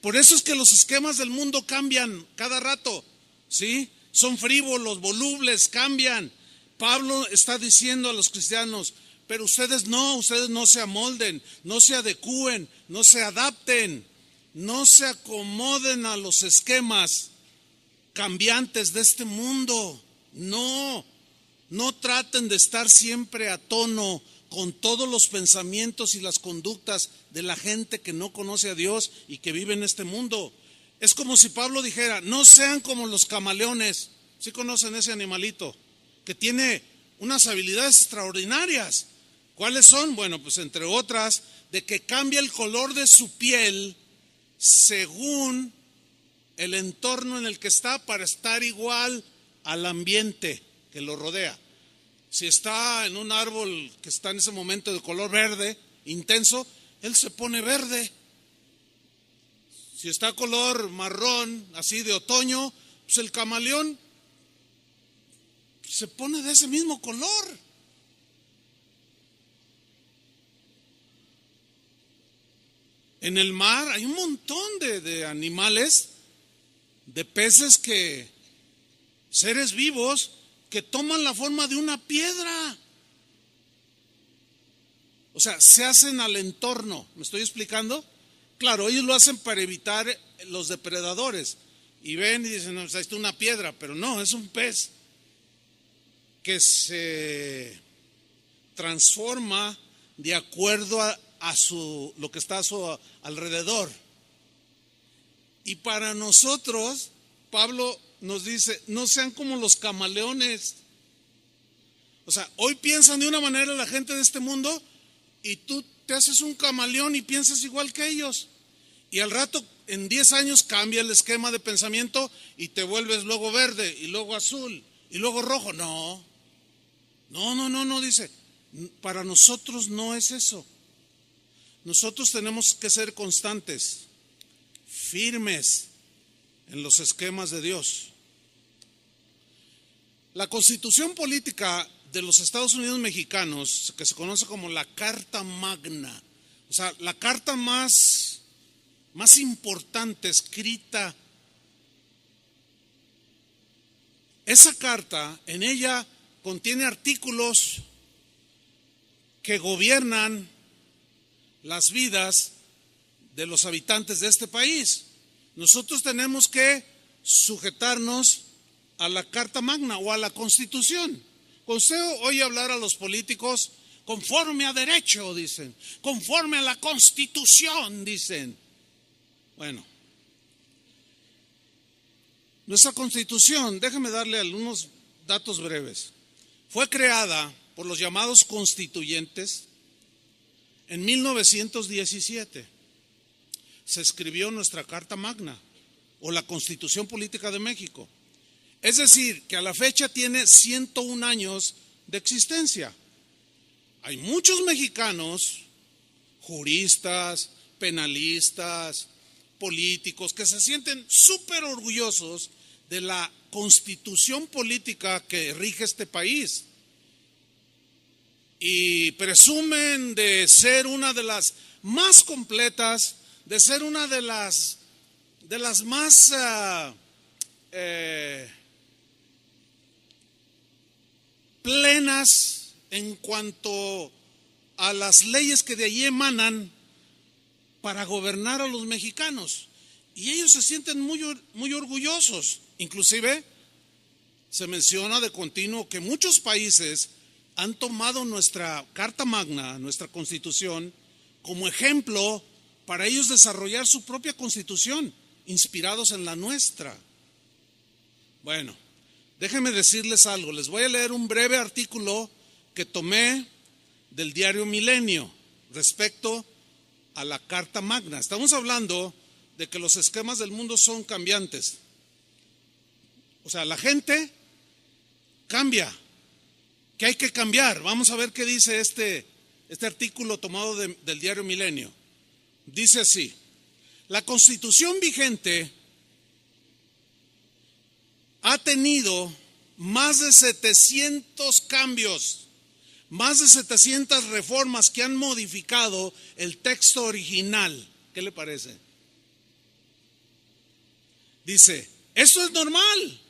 Por eso es que los esquemas del mundo cambian cada rato, ¿sí? Son frívolos, volubles, cambian. Pablo está diciendo a los cristianos, Pero ustedes no se amolden, no se adecúen, no se adapten, no se acomoden a los esquemas cambiantes de este mundo. No traten de estar siempre a tono con todos los pensamientos y las conductas de la gente que no conoce a Dios y que vive en este mundo. Es como si Pablo dijera, no sean como los camaleones. ¿Sí conocen ese animalito? Que tiene unas habilidades extraordinarias. ¿Cuáles son? Bueno, pues entre otras, de que cambia el color de su piel según el entorno en el que está para estar igual al ambiente que lo rodea. Si está en un árbol que está en ese momento de color verde intenso, él se pone verde. Si está color marrón, así de otoño, pues el camaleón se pone de ese mismo color. En el mar hay un montón de animales, de peces seres vivos que toman la forma de una piedra. O sea, se hacen al entorno. ¿Me estoy explicando? Claro, ellos lo hacen para evitar los depredadores. Y ven y dicen, no, ahí está una piedra, pero no, es un pez que se transforma de acuerdo a lo que está a su alrededor. Y para nosotros, Pablo nos dice, no sean como los camaleones. O sea, hoy piensan de una manera la gente de este mundo y tú te haces un camaleón y piensas igual que ellos. Y al rato, en 10 años, cambia el esquema de pensamiento y te vuelves luego verde y luego azul y luego rojo. No, dice, para nosotros no es eso. Nosotros tenemos que ser constantes, firmes en los esquemas de Dios. La Constitución Política de los Estados Unidos Mexicanos, que se conoce como la Carta Magna, o sea, la carta más importante escrita, esa carta, en ella contiene artículos que gobiernan las vidas de los habitantes de este país. Nosotros tenemos que sujetarnos a la Carta Magna o a la Constitución. Cuando usted oye hablar a los políticos, conforme a derecho, dicen, conforme a la Constitución, dicen. Bueno, nuestra Constitución, déjeme darle algunos datos breves, fue creada por los llamados constituyentes en 1917. Se escribió nuestra Carta Magna o la Constitución Política de México. Es decir, que a la fecha tiene 101 años de existencia. Hay muchos mexicanos, juristas, penalistas, políticos, que se sienten súper orgullosos de la Constitución política que rige este país. Y presumen de ser una de las más completas, de ser una de las más plenas en cuanto a las leyes que de allí emanan para gobernar a los mexicanos. Y ellos se sienten muy orgullosos. Inclusive se menciona de continuo que muchos países han tomado nuestra Carta Magna, nuestra Constitución, como ejemplo para ellos desarrollar su propia Constitución, inspirados en la nuestra. Bueno, déjenme decirles algo. Les voy a leer un breve artículo que tomé del diario Milenio respecto a la Carta Magna. Estamos hablando de que los esquemas del mundo son cambiantes. O sea, la gente cambia, que hay que cambiar. Vamos a ver qué dice este artículo tomado del diario Milenio. Dice así: la Constitución vigente ha tenido más de 700 cambios, más de 700 reformas que han modificado el texto original. ¿Qué le parece? Dice, esto es normal.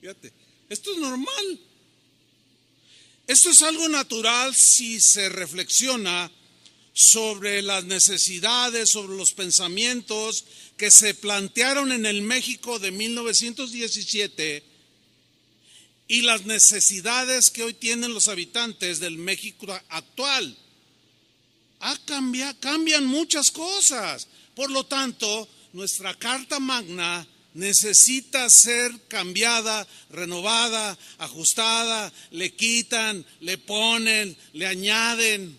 Fíjate, esto es normal. Esto es algo natural si se reflexiona sobre las necesidades, sobre los pensamientos que se plantearon en el México de 1917 y las necesidades que hoy tienen los habitantes del México actual. Cambian muchas cosas. Por lo tanto, nuestra Carta Magna necesita ser cambiada, renovada, ajustada, le quitan, le ponen, le añaden.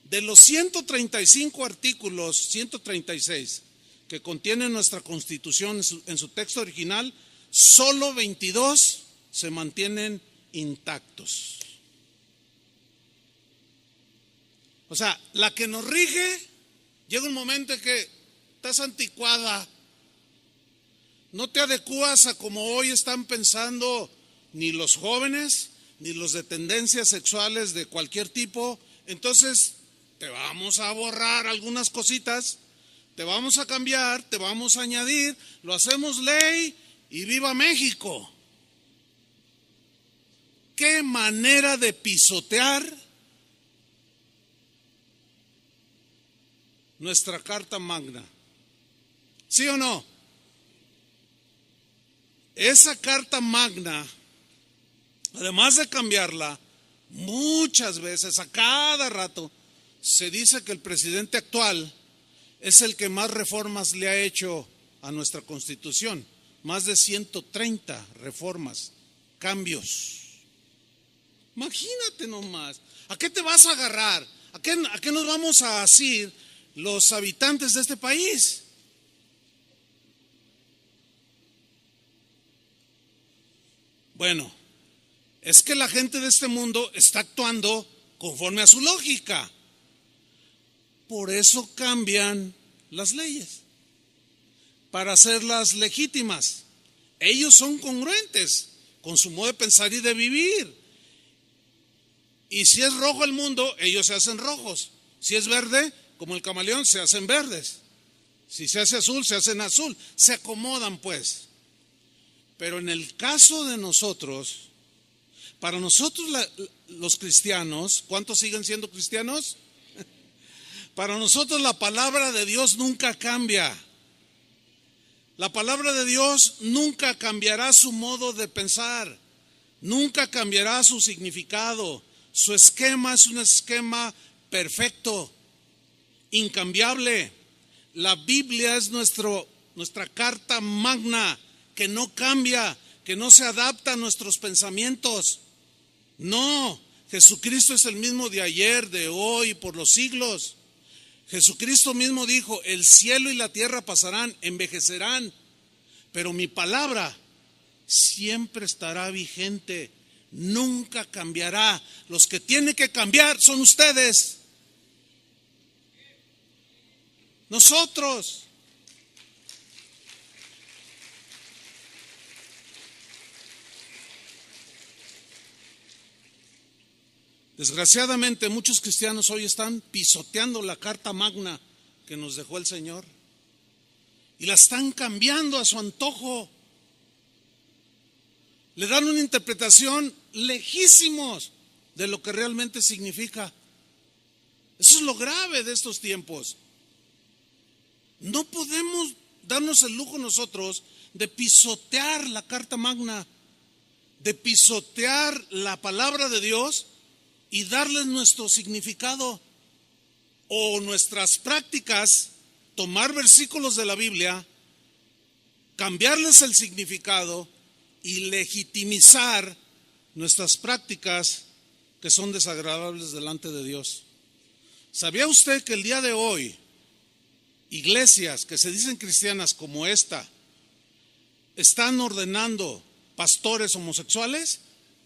De los 135 artículos, 136 que contiene nuestra Constitución en su texto original, solo 22 se mantienen intactos. O sea, la que nos rige, llega un momento en que estás anticuada, no te adecuas a como hoy están pensando ni los jóvenes, ni los de tendencias sexuales de cualquier tipo. Entonces, te vamos a borrar algunas cositas, te vamos a cambiar, te vamos a añadir, lo hacemos ley y viva México. ¿Qué manera de pisotear nuestra Carta Magna? ¿Sí o no? Esa Carta Magna, además de cambiarla, muchas veces, a cada rato, se dice que el presidente actual es el que más reformas le ha hecho a nuestra Constitución. Más de 130 reformas, cambios. Imagínate nomás. ¿A qué te vas a agarrar? ¿A qué nos vamos a asir los habitantes de este país? Bueno, es que la gente de este mundo está actuando conforme a su lógica. Por eso cambian las leyes, para hacerlas legítimas. Ellos son congruentes con su modo de pensar y de vivir. Y si es rojo el mundo, ellos se hacen rojos. Si es verde, como el camaleón, se hacen verdes. Si se hace azul, se hacen azul. Se acomodan, pues. Pero en el caso de nosotros, para nosotros los cristianos, ¿cuántos siguen siendo cristianos? Para nosotros la palabra de Dios nunca cambia. La palabra de Dios nunca cambiará su modo de pensar, nunca cambiará su significado. Su esquema es un esquema perfecto, incambiable. La Biblia es nuestra Carta Magna, que no cambia, que no se adapta a nuestros pensamientos. No, Jesucristo es el mismo de ayer, de hoy, por los siglos. Jesucristo mismo dijo, el cielo y la tierra pasarán, envejecerán, pero mi palabra siempre estará vigente, nunca cambiará. Los que tienen que cambiar son ustedes, nosotros. Desgraciadamente muchos cristianos hoy están pisoteando la Carta Magna que nos dejó el Señor y la están cambiando a su antojo. Le dan una interpretación lejísimos de lo que realmente significa. Eso es lo grave de estos tiempos. No podemos darnos el lujo nosotros de pisotear la Carta Magna, de pisotear la palabra de Dios y darles nuestro significado o nuestras prácticas, tomar versículos de la Biblia, cambiarles el significado y legitimizar nuestras prácticas que son desagradables delante de Dios. ¿Sabía usted que el día de hoy iglesias que se dicen cristianas como esta están ordenando pastores homosexuales?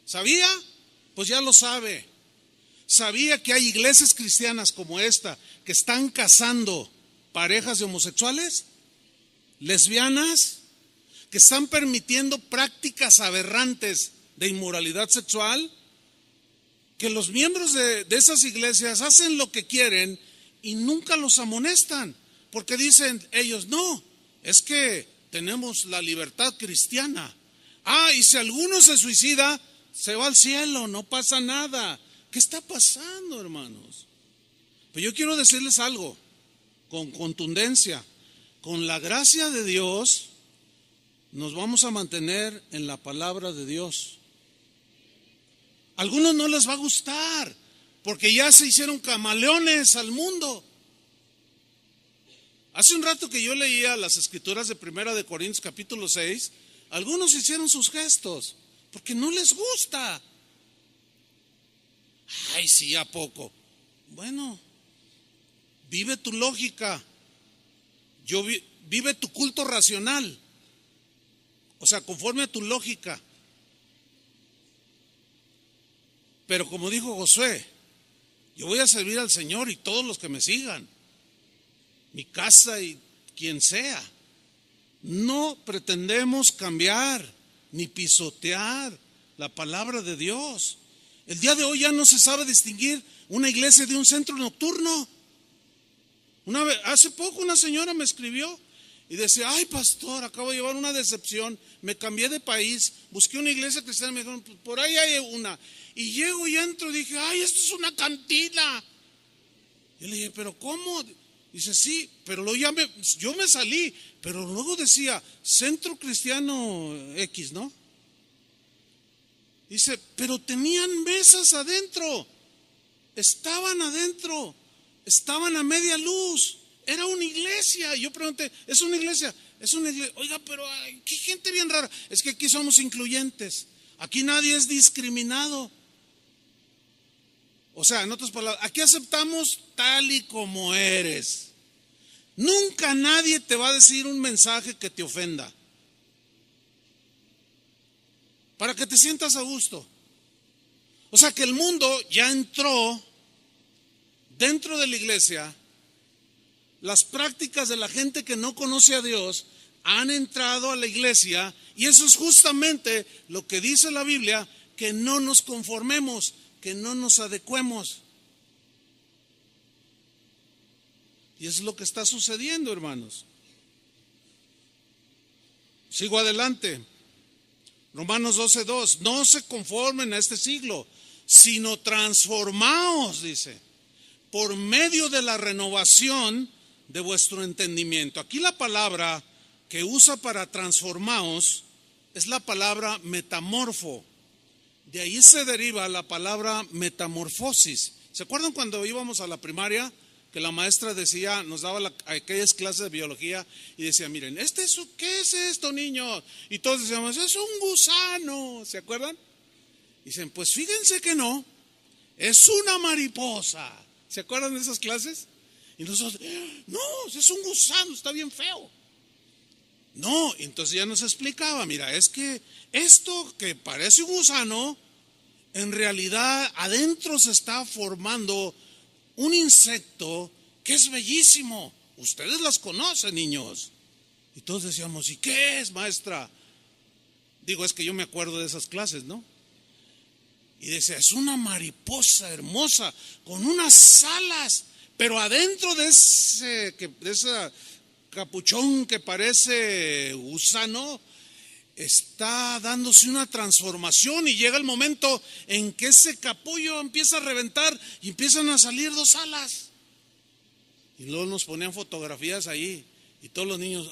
¿Sabía? Pues ya lo sabe. ¿Sabía que hay iglesias cristianas como esta que están casando parejas de homosexuales, lesbianas, que están permitiendo prácticas aberrantes de inmoralidad sexual? Que los miembros de esas iglesias hacen lo que quieren y nunca los amonestan, porque dicen ellos, no, es que tenemos la libertad cristiana. Y si alguno se suicida, se va al cielo, no pasa nada. ¿Qué está pasando, hermanos? Pues yo quiero decirles algo con contundencia. Con la gracia de Dios nos vamos a mantener en la palabra de Dios. A algunos no les va a gustar porque ya se hicieron camaleones al mundo. Hace un rato que yo leía las escrituras de 1 de Corintios capítulo 6, algunos hicieron sus gestos porque no les gusta. Ay, sí, ¿a poco? Bueno, vive tu lógica. Vive tu culto racional. O sea, conforme a tu lógica. Pero como dijo Josué, yo voy a servir al Señor y todos los que me sigan, mi casa y quien sea. No pretendemos cambiar ni pisotear la palabra de Dios. El día de hoy ya no se sabe distinguir una iglesia de un centro nocturno. Hace poco una señora me escribió y decía: ay, pastor, acabo de llevar una decepción, me cambié de país, busqué una iglesia cristiana, me dijeron, por ahí hay una. Y llego y entro y dije: ay, esto es una cantina. Y le dije: pero ¿cómo? Dice: sí, pero yo me salí, pero luego decía Centro Cristiano X, ¿no? Dice: pero tenían mesas adentro, estaban adentro, estaban a media luz, era una iglesia. Y yo pregunté: ¿es una iglesia? Es una iglesia. Oiga, pero ay, qué gente bien rara. Es que aquí somos incluyentes, aquí nadie es discriminado. O sea, en otras palabras, aquí aceptamos tal y como eres. Nunca nadie te va a decir un mensaje que te ofenda, para que te sientas a gusto. O sea que el mundo ya entró dentro de la iglesia. Las prácticas de la gente que no conoce a Dios han entrado a la iglesia, y eso es justamente lo que dice la Biblia: que no nos conformemos, que no nos adecuemos. Y es lo que está sucediendo, hermanos. Sigo adelante. Romanos 12:2. No se conformen a este siglo, sino transformaos, dice, por medio de la renovación de vuestro entendimiento. Aquí la palabra que usa para transformaos es la palabra metamorfo. De ahí se deriva la palabra metamorfosis. ¿Se acuerdan cuando íbamos a la primaria que la maestra decía, nos daba aquellas clases de biología y decía: miren, ¿qué es esto, niños? Y todos decíamos: es un gusano. ¿Se acuerdan? Dicen: pues fíjense que no, es una mariposa. ¿Se acuerdan de esas clases? Y nosotros: no, es un gusano, está bien feo. No, entonces ya nos explicaba: mira, es que esto que parece un gusano, en realidad adentro se está formando un insecto que es bellísimo. Ustedes las conocen, niños. Y todos decíamos: ¿y qué es, maestra? Digo, es que yo me acuerdo de esas clases, ¿no? Y decía: es una mariposa hermosa con unas alas, pero adentro de ese capuchón que parece gusano está dándose una transformación, y llega el momento en que ese capullo empieza a reventar y empiezan a salir dos alas. Y luego nos ponían fotografías ahí y todos los niños: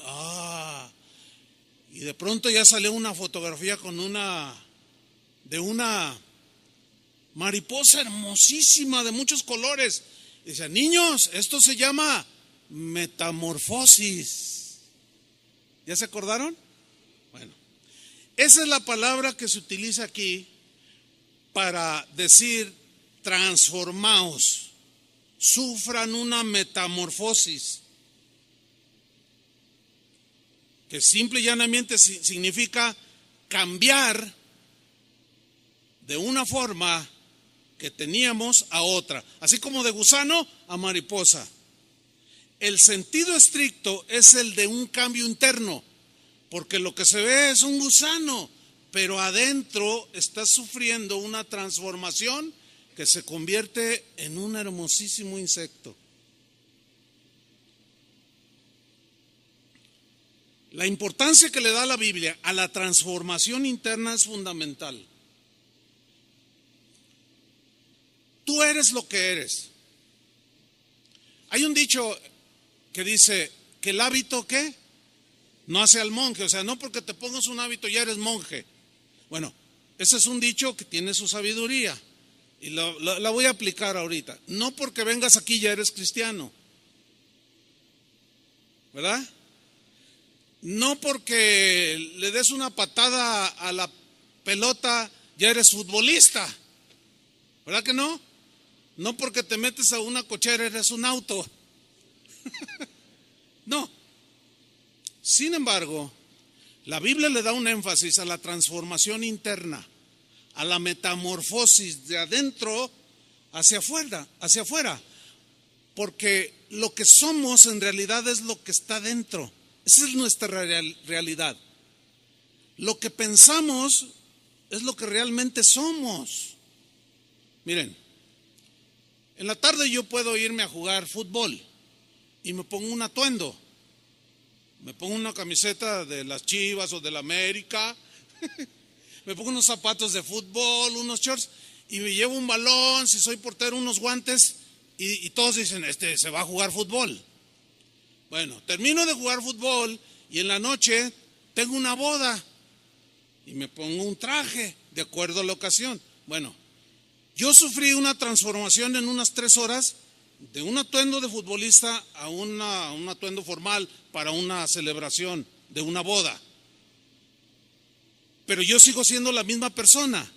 y de pronto ya salió una fotografía de una mariposa hermosísima de muchos colores. Y dice: niños, esto se llama metamorfosis. ¿Ya se acordaron? Bueno, esa es la palabra que se utiliza aquí para decir: transformaos, sufran una metamorfosis, que simple y llanamente significa cambiar de una forma que teníamos a otra, así como de gusano a mariposa. El sentido estricto es el de un cambio interno, porque lo que se ve es un gusano, pero adentro está sufriendo una transformación que se convierte en un hermosísimo insecto. La importancia que le da la Biblia a la transformación interna es fundamental. tú eres lo que eres. Hay un dicho que dice que el hábito, ¿qué? No hace al monje. O sea, no porque te pongas un hábito ya eres monje. Bueno, ese es un dicho que tiene su sabiduría y la voy a aplicar ahorita. No porque vengas aquí ya eres cristiano, ¿verdad? No porque le des una patada a la pelota ya eres futbolista, ¿verdad que no? No porque te metes a una cochera eres un auto. No. Sin embargo, la Biblia le da un énfasis a la transformación interna, a la metamorfosis de adentro hacia afuera, porque lo que somos en realidad es lo que está dentro. Esa es nuestra realidad. Lo que pensamos es lo que realmente somos. Miren, en la tarde yo puedo irme a jugar fútbol y me pongo un atuendo. Me pongo una camiseta de las Chivas o de la América, me pongo unos zapatos de fútbol, unos shorts y me llevo un balón, si soy portero, unos guantes y todos dicen, se va a jugar fútbol. Bueno, termino de jugar fútbol y en la noche tengo una boda y me pongo un traje de acuerdo a la ocasión. Bueno, yo sufrí una transformación en unas 3 horas de un atuendo de futbolista a un atuendo formal para una celebración de una boda. Pero yo sigo siendo la misma persona.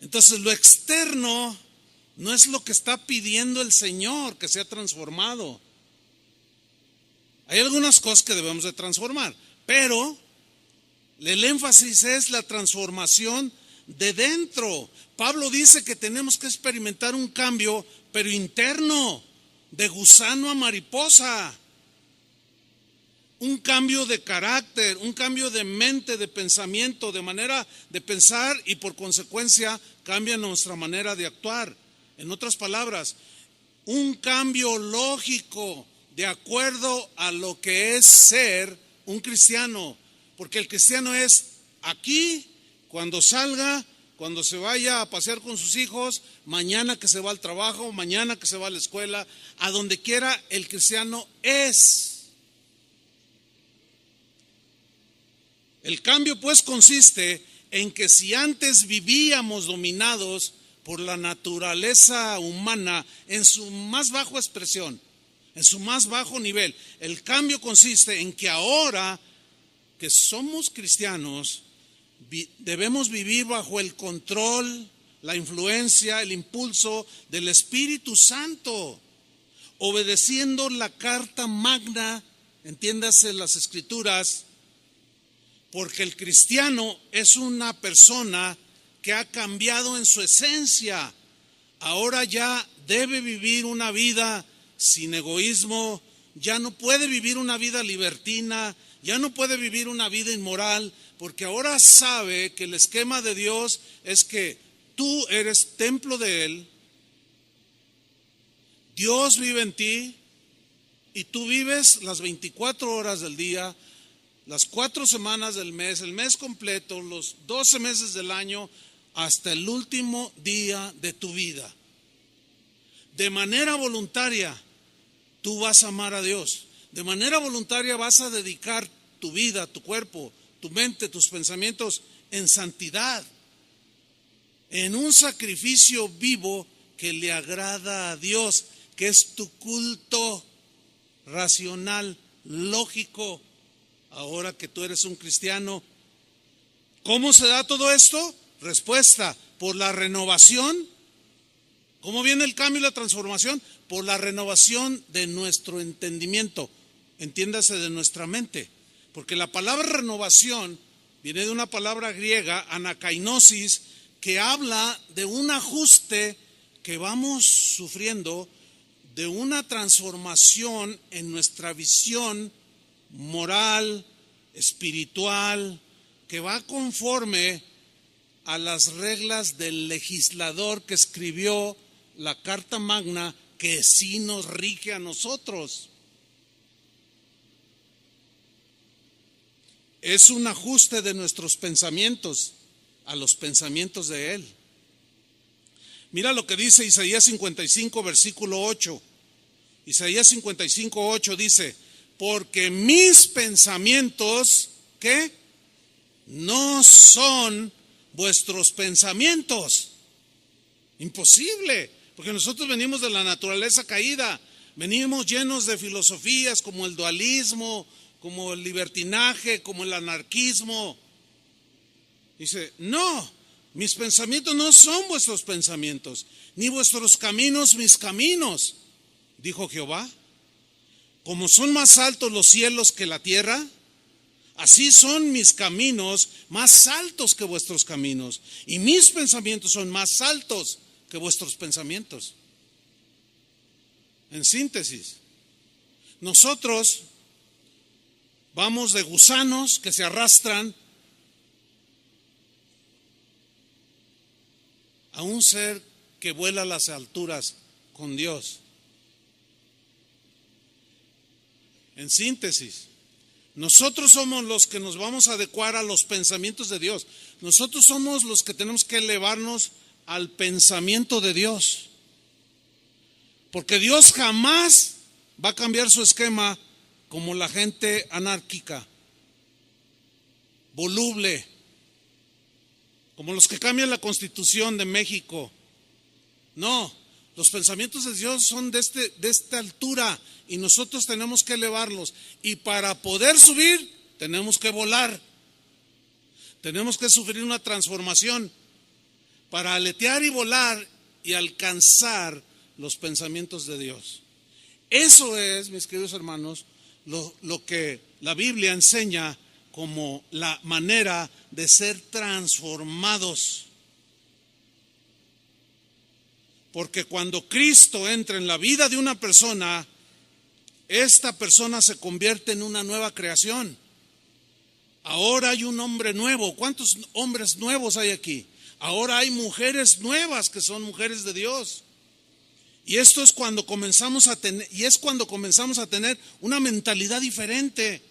Entonces lo externo no es lo que está pidiendo el Señor que sea transformado. Hay algunas cosas que debemos de transformar, pero el énfasis es la transformación de dentro. Pablo dice que tenemos que experimentar un cambio, pero interno, de gusano a mariposa. Un cambio de carácter, un cambio de mente, de pensamiento, de manera de pensar y por consecuencia cambia nuestra manera de actuar. En otras palabras, un cambio lógico de acuerdo a lo que es ser un cristiano. Porque el cristiano es aquí, cuando salga, cuando se vaya a pasear con sus hijos, mañana que se va al trabajo, mañana que se va a la escuela, a donde quiera el cristiano es. El cambio pues consiste en que si antes vivíamos dominados por la naturaleza humana en su más baja expresión, en su más bajo nivel, el cambio consiste en que ahora que somos cristianos, debemos vivir bajo el control, la influencia, el impulso del Espíritu Santo, obedeciendo la carta magna, entiéndase las Escrituras, porque el cristiano es una persona que ha cambiado en su esencia. Ahora ya debe vivir una vida sin egoísmo, ya no puede vivir una vida libertina, ya no puede vivir una vida inmoral, porque ahora sabe que el esquema de Dios es que tú eres templo de Él, Dios vive en ti y tú vives las 24 horas del día, las 4 semanas del mes, el mes completo, los 12 meses del año, hasta el último día de tu vida. De manera voluntaria, tú vas a amar a Dios. De manera voluntaria vas a dedicar tu vida, tu cuerpo, tu mente, tus pensamientos en santidad, en un sacrificio vivo que le agrada a Dios, que es tu culto racional, lógico. Ahora que tú eres un cristiano, ¿cómo se da todo esto? Respuesta, por la renovación. ¿Cómo viene el cambio y la transformación? Por la renovación de nuestro entendimiento, entiéndase de nuestra mente. Porque la palabra renovación viene de una palabra griega, anakainosis, que habla de un ajuste que vamos sufriendo, de una transformación en nuestra visión moral, espiritual, que va conforme a las reglas del legislador que escribió la Carta Magna, que sí nos rige a nosotros. Es un ajuste de nuestros pensamientos a los pensamientos de Él. Mira lo que dice Isaías 55, versículo 8. Isaías 55, 8 dice: porque mis pensamientos, ¿qué? No son vuestros pensamientos. Imposible, porque nosotros venimos de la naturaleza caída, venimos llenos de filosofías como el dualismo, como el libertinaje, como el anarquismo. Dice, no, mis pensamientos no son vuestros pensamientos, ni vuestros caminos mis caminos, dijo Jehová. Como son más altos los cielos que la tierra, así son mis caminos más altos que vuestros caminos, y mis pensamientos son más altos que vuestros pensamientos. En síntesis, nosotros vamos de gusanos que se arrastran a un ser que vuela a las alturas con Dios. En síntesis, nosotros somos los que nos vamos a adecuar a los pensamientos de Dios. Nosotros somos los que tenemos que elevarnos al pensamiento de Dios. Porque Dios jamás va a cambiar su esquema como la gente anárquica, voluble, como los que cambian la Constitución de México. No, los pensamientos de Dios son de esta altura y nosotros tenemos que elevarlos. Y para poder subir, tenemos que volar. Tenemos que sufrir una transformación para aletear y volar y alcanzar los pensamientos de Dios. Eso es, mis queridos hermanos, lo que la Biblia enseña como la manera de ser transformados. Porque cuando Cristo entra en la vida de una persona, esta persona se convierte en una nueva creación. Ahora hay un hombre nuevo. ¿Cuántos hombres nuevos hay aquí? Ahora hay mujeres nuevas que son mujeres de Dios. Y esto es cuando comenzamos a tener una mentalidad diferente.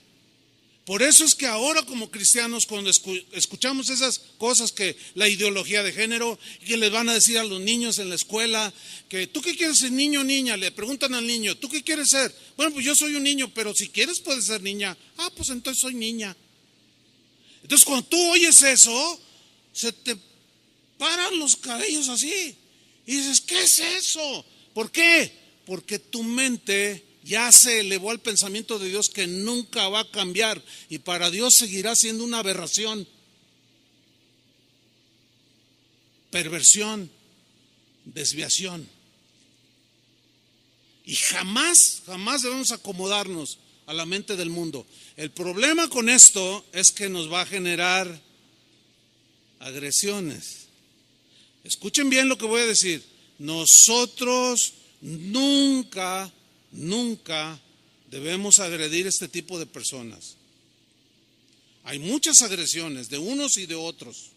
Por eso es que ahora como cristianos, cuando escuchamos esas cosas, que la ideología de género, que les van a decir a los niños en la escuela, que ¿tú qué quieres ser, niño o niña? Le preguntan al niño, ¿tú qué quieres ser? Bueno, pues yo soy un niño, pero si quieres puedes ser niña. Ah, pues entonces soy niña. Entonces cuando tú oyes eso, se te paran los cabellos así. Y dices, ¿qué es eso? ¿Por qué? Porque tu mente ya se elevó al pensamiento de Dios, que nunca va a cambiar, y para Dios seguirá siendo una aberración, perversión, desviación. Y jamás debemos acomodarnos a la mente del mundo. El problema con esto es que nos va a generar agresiones. Escuchen bien lo que voy a decir. Nosotros nunca debemos agredir este tipo de personas. Hay muchas agresiones de unos y de otros,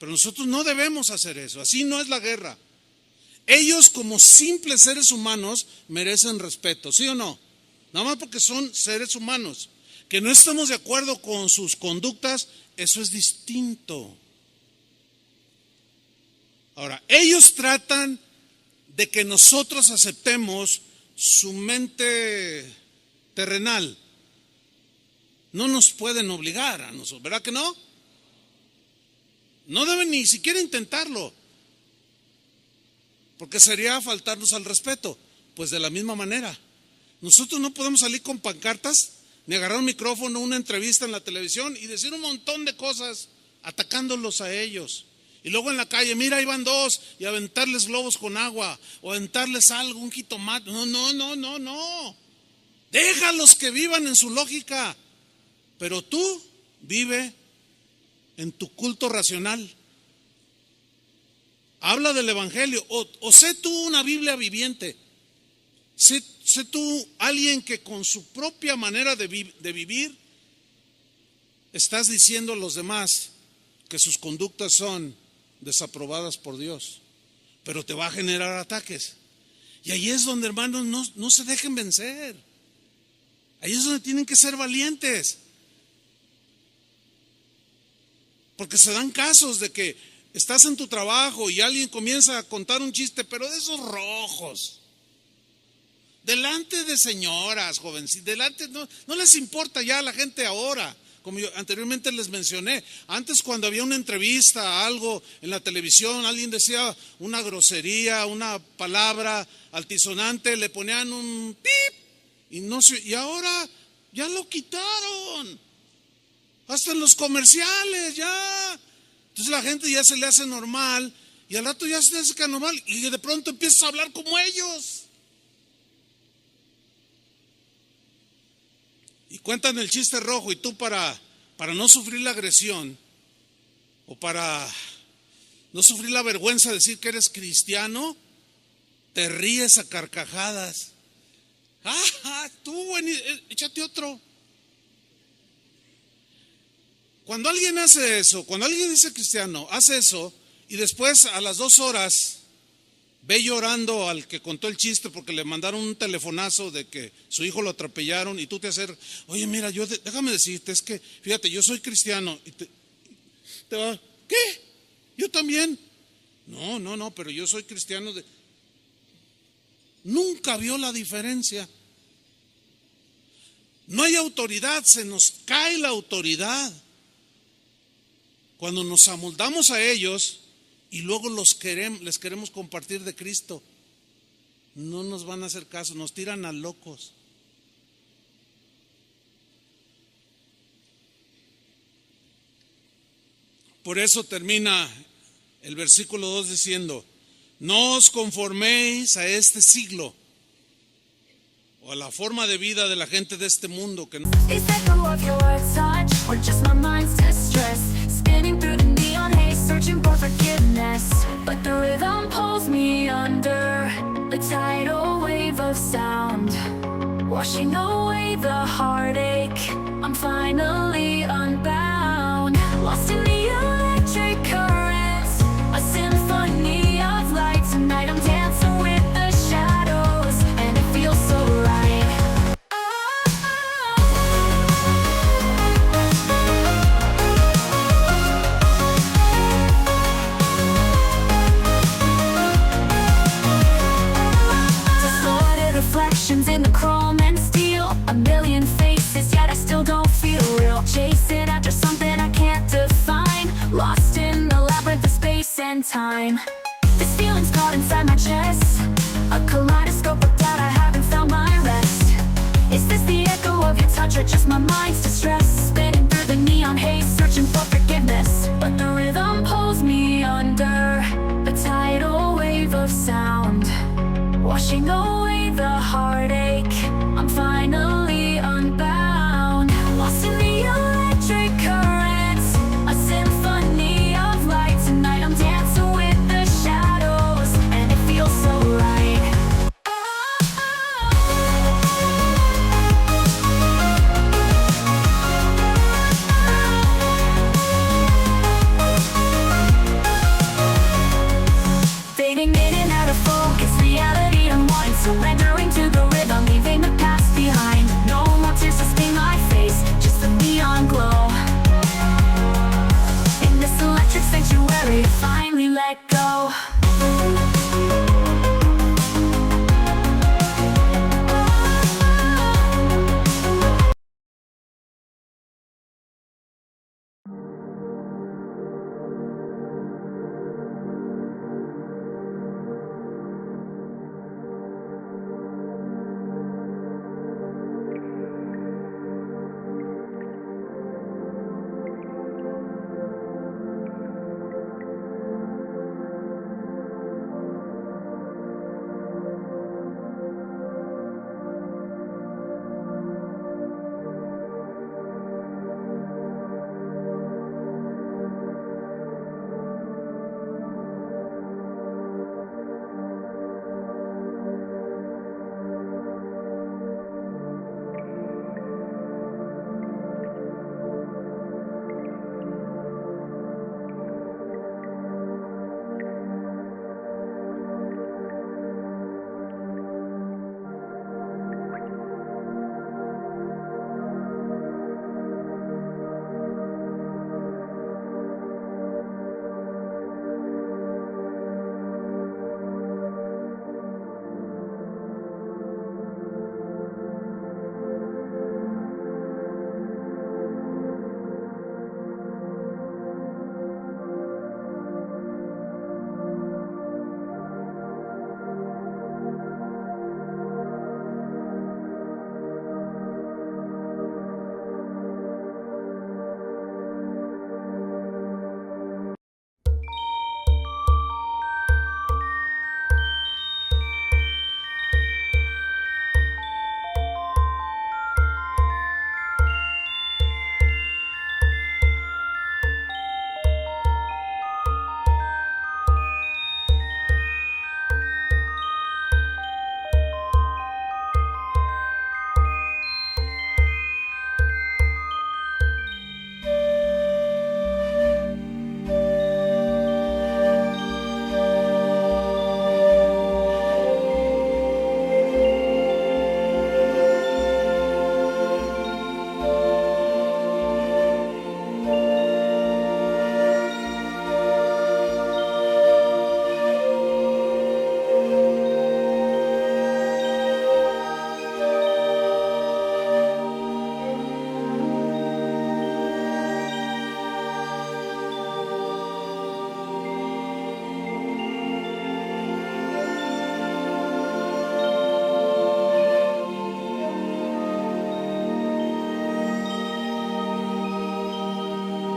pero nosotros no debemos hacer eso. Así no es la guerra. Ellos, como simples seres humanos, merecen respeto, ¿sí o no? Nada más porque son seres humanos. Que no estamos de acuerdo con sus conductas, eso es distinto. Ahora, ellos tratan de que nosotros aceptemos su mente terrenal. No nos pueden obligar a nosotros, ¿verdad que no? No deben ni siquiera intentarlo, porque sería faltarnos al respeto. Pues de la misma manera, nosotros no podemos salir con pancartas, ni agarrar un micrófono, una entrevista en la televisión y decir un montón de cosas atacándolos a ellos. Y luego en la calle, mira, ahí van dos, y aventarles globos con agua, o aventarles algo, un jitomate. No. Déjalos que vivan en su lógica, pero tú vive en tu culto racional. Habla del evangelio, o sé tú una Biblia viviente. Sé tú alguien que con su propia manera de vivir estás diciendo a los demás que sus conductas son desaprobadas por Dios, pero te va a generar ataques. Y ahí es donde, hermanos, no se dejen vencer. Ahí es donde tienen que ser valientes, porque se dan casos de que estás en tu trabajo y alguien comienza a contar un chiste, pero de esos rojos, delante de señoras, jovencitas, delante, no les importa ya a la gente ahora. Como yo anteriormente les mencioné, antes cuando había una entrevista, algo en la televisión, alguien decía una grosería, una palabra altisonante, le ponían un pip y ahora ya lo quitaron. Hasta en los comerciales ya. Entonces la gente ya se le hace normal y al rato ya se le hace normal y de pronto empiezas a hablar como ellos. Y cuentan el chiste rojo y tú para no sufrir la agresión o para no sufrir la vergüenza de decir que eres cristiano, te ríes a carcajadas. Tú, échate otro. Cuando alguien hace eso, cuando alguien dice cristiano, hace eso y después a las 2 horas ve llorando al que contó el chiste porque le mandaron un telefonazo de que su hijo lo atropellaron y tú te acercas, oye mira, déjame decirte, es que fíjate, yo soy cristiano y te va, ¿qué? Yo también. No, pero yo soy cristiano. Nunca vio la diferencia. No hay autoridad, se nos cae la autoridad. Cuando nos amoldamos a ellos y luego les queremos compartir de Cristo, no nos van a hacer caso, nos tiran a locos. Por eso termina el versículo 2 diciendo, no os conforméis a este siglo o a la forma de vida de la gente de este mundo que no. Spinning through the neon haze, searching for forgiveness, but the rhythm pulls me under the tidal wave of sound, washing away the heartache. I'm finally unbound, lost in the electric currents, a symphony of light. Tonight I'm dancing with the shadows, and it feels so right. In the chrome and steel, a million faces, yet I still don't feel real. Chasing after something I can't define, lost in the labyrinth of space and time. This feeling's caught inside my chest, a kaleidoscope of doubt, I haven't found my rest. Is this the echo of your touch or just my mind's distress? Spinning through the neon haze, searching for forgiveness, but the rhythm pulls me under the tidal wave of sound, washing away the heartache.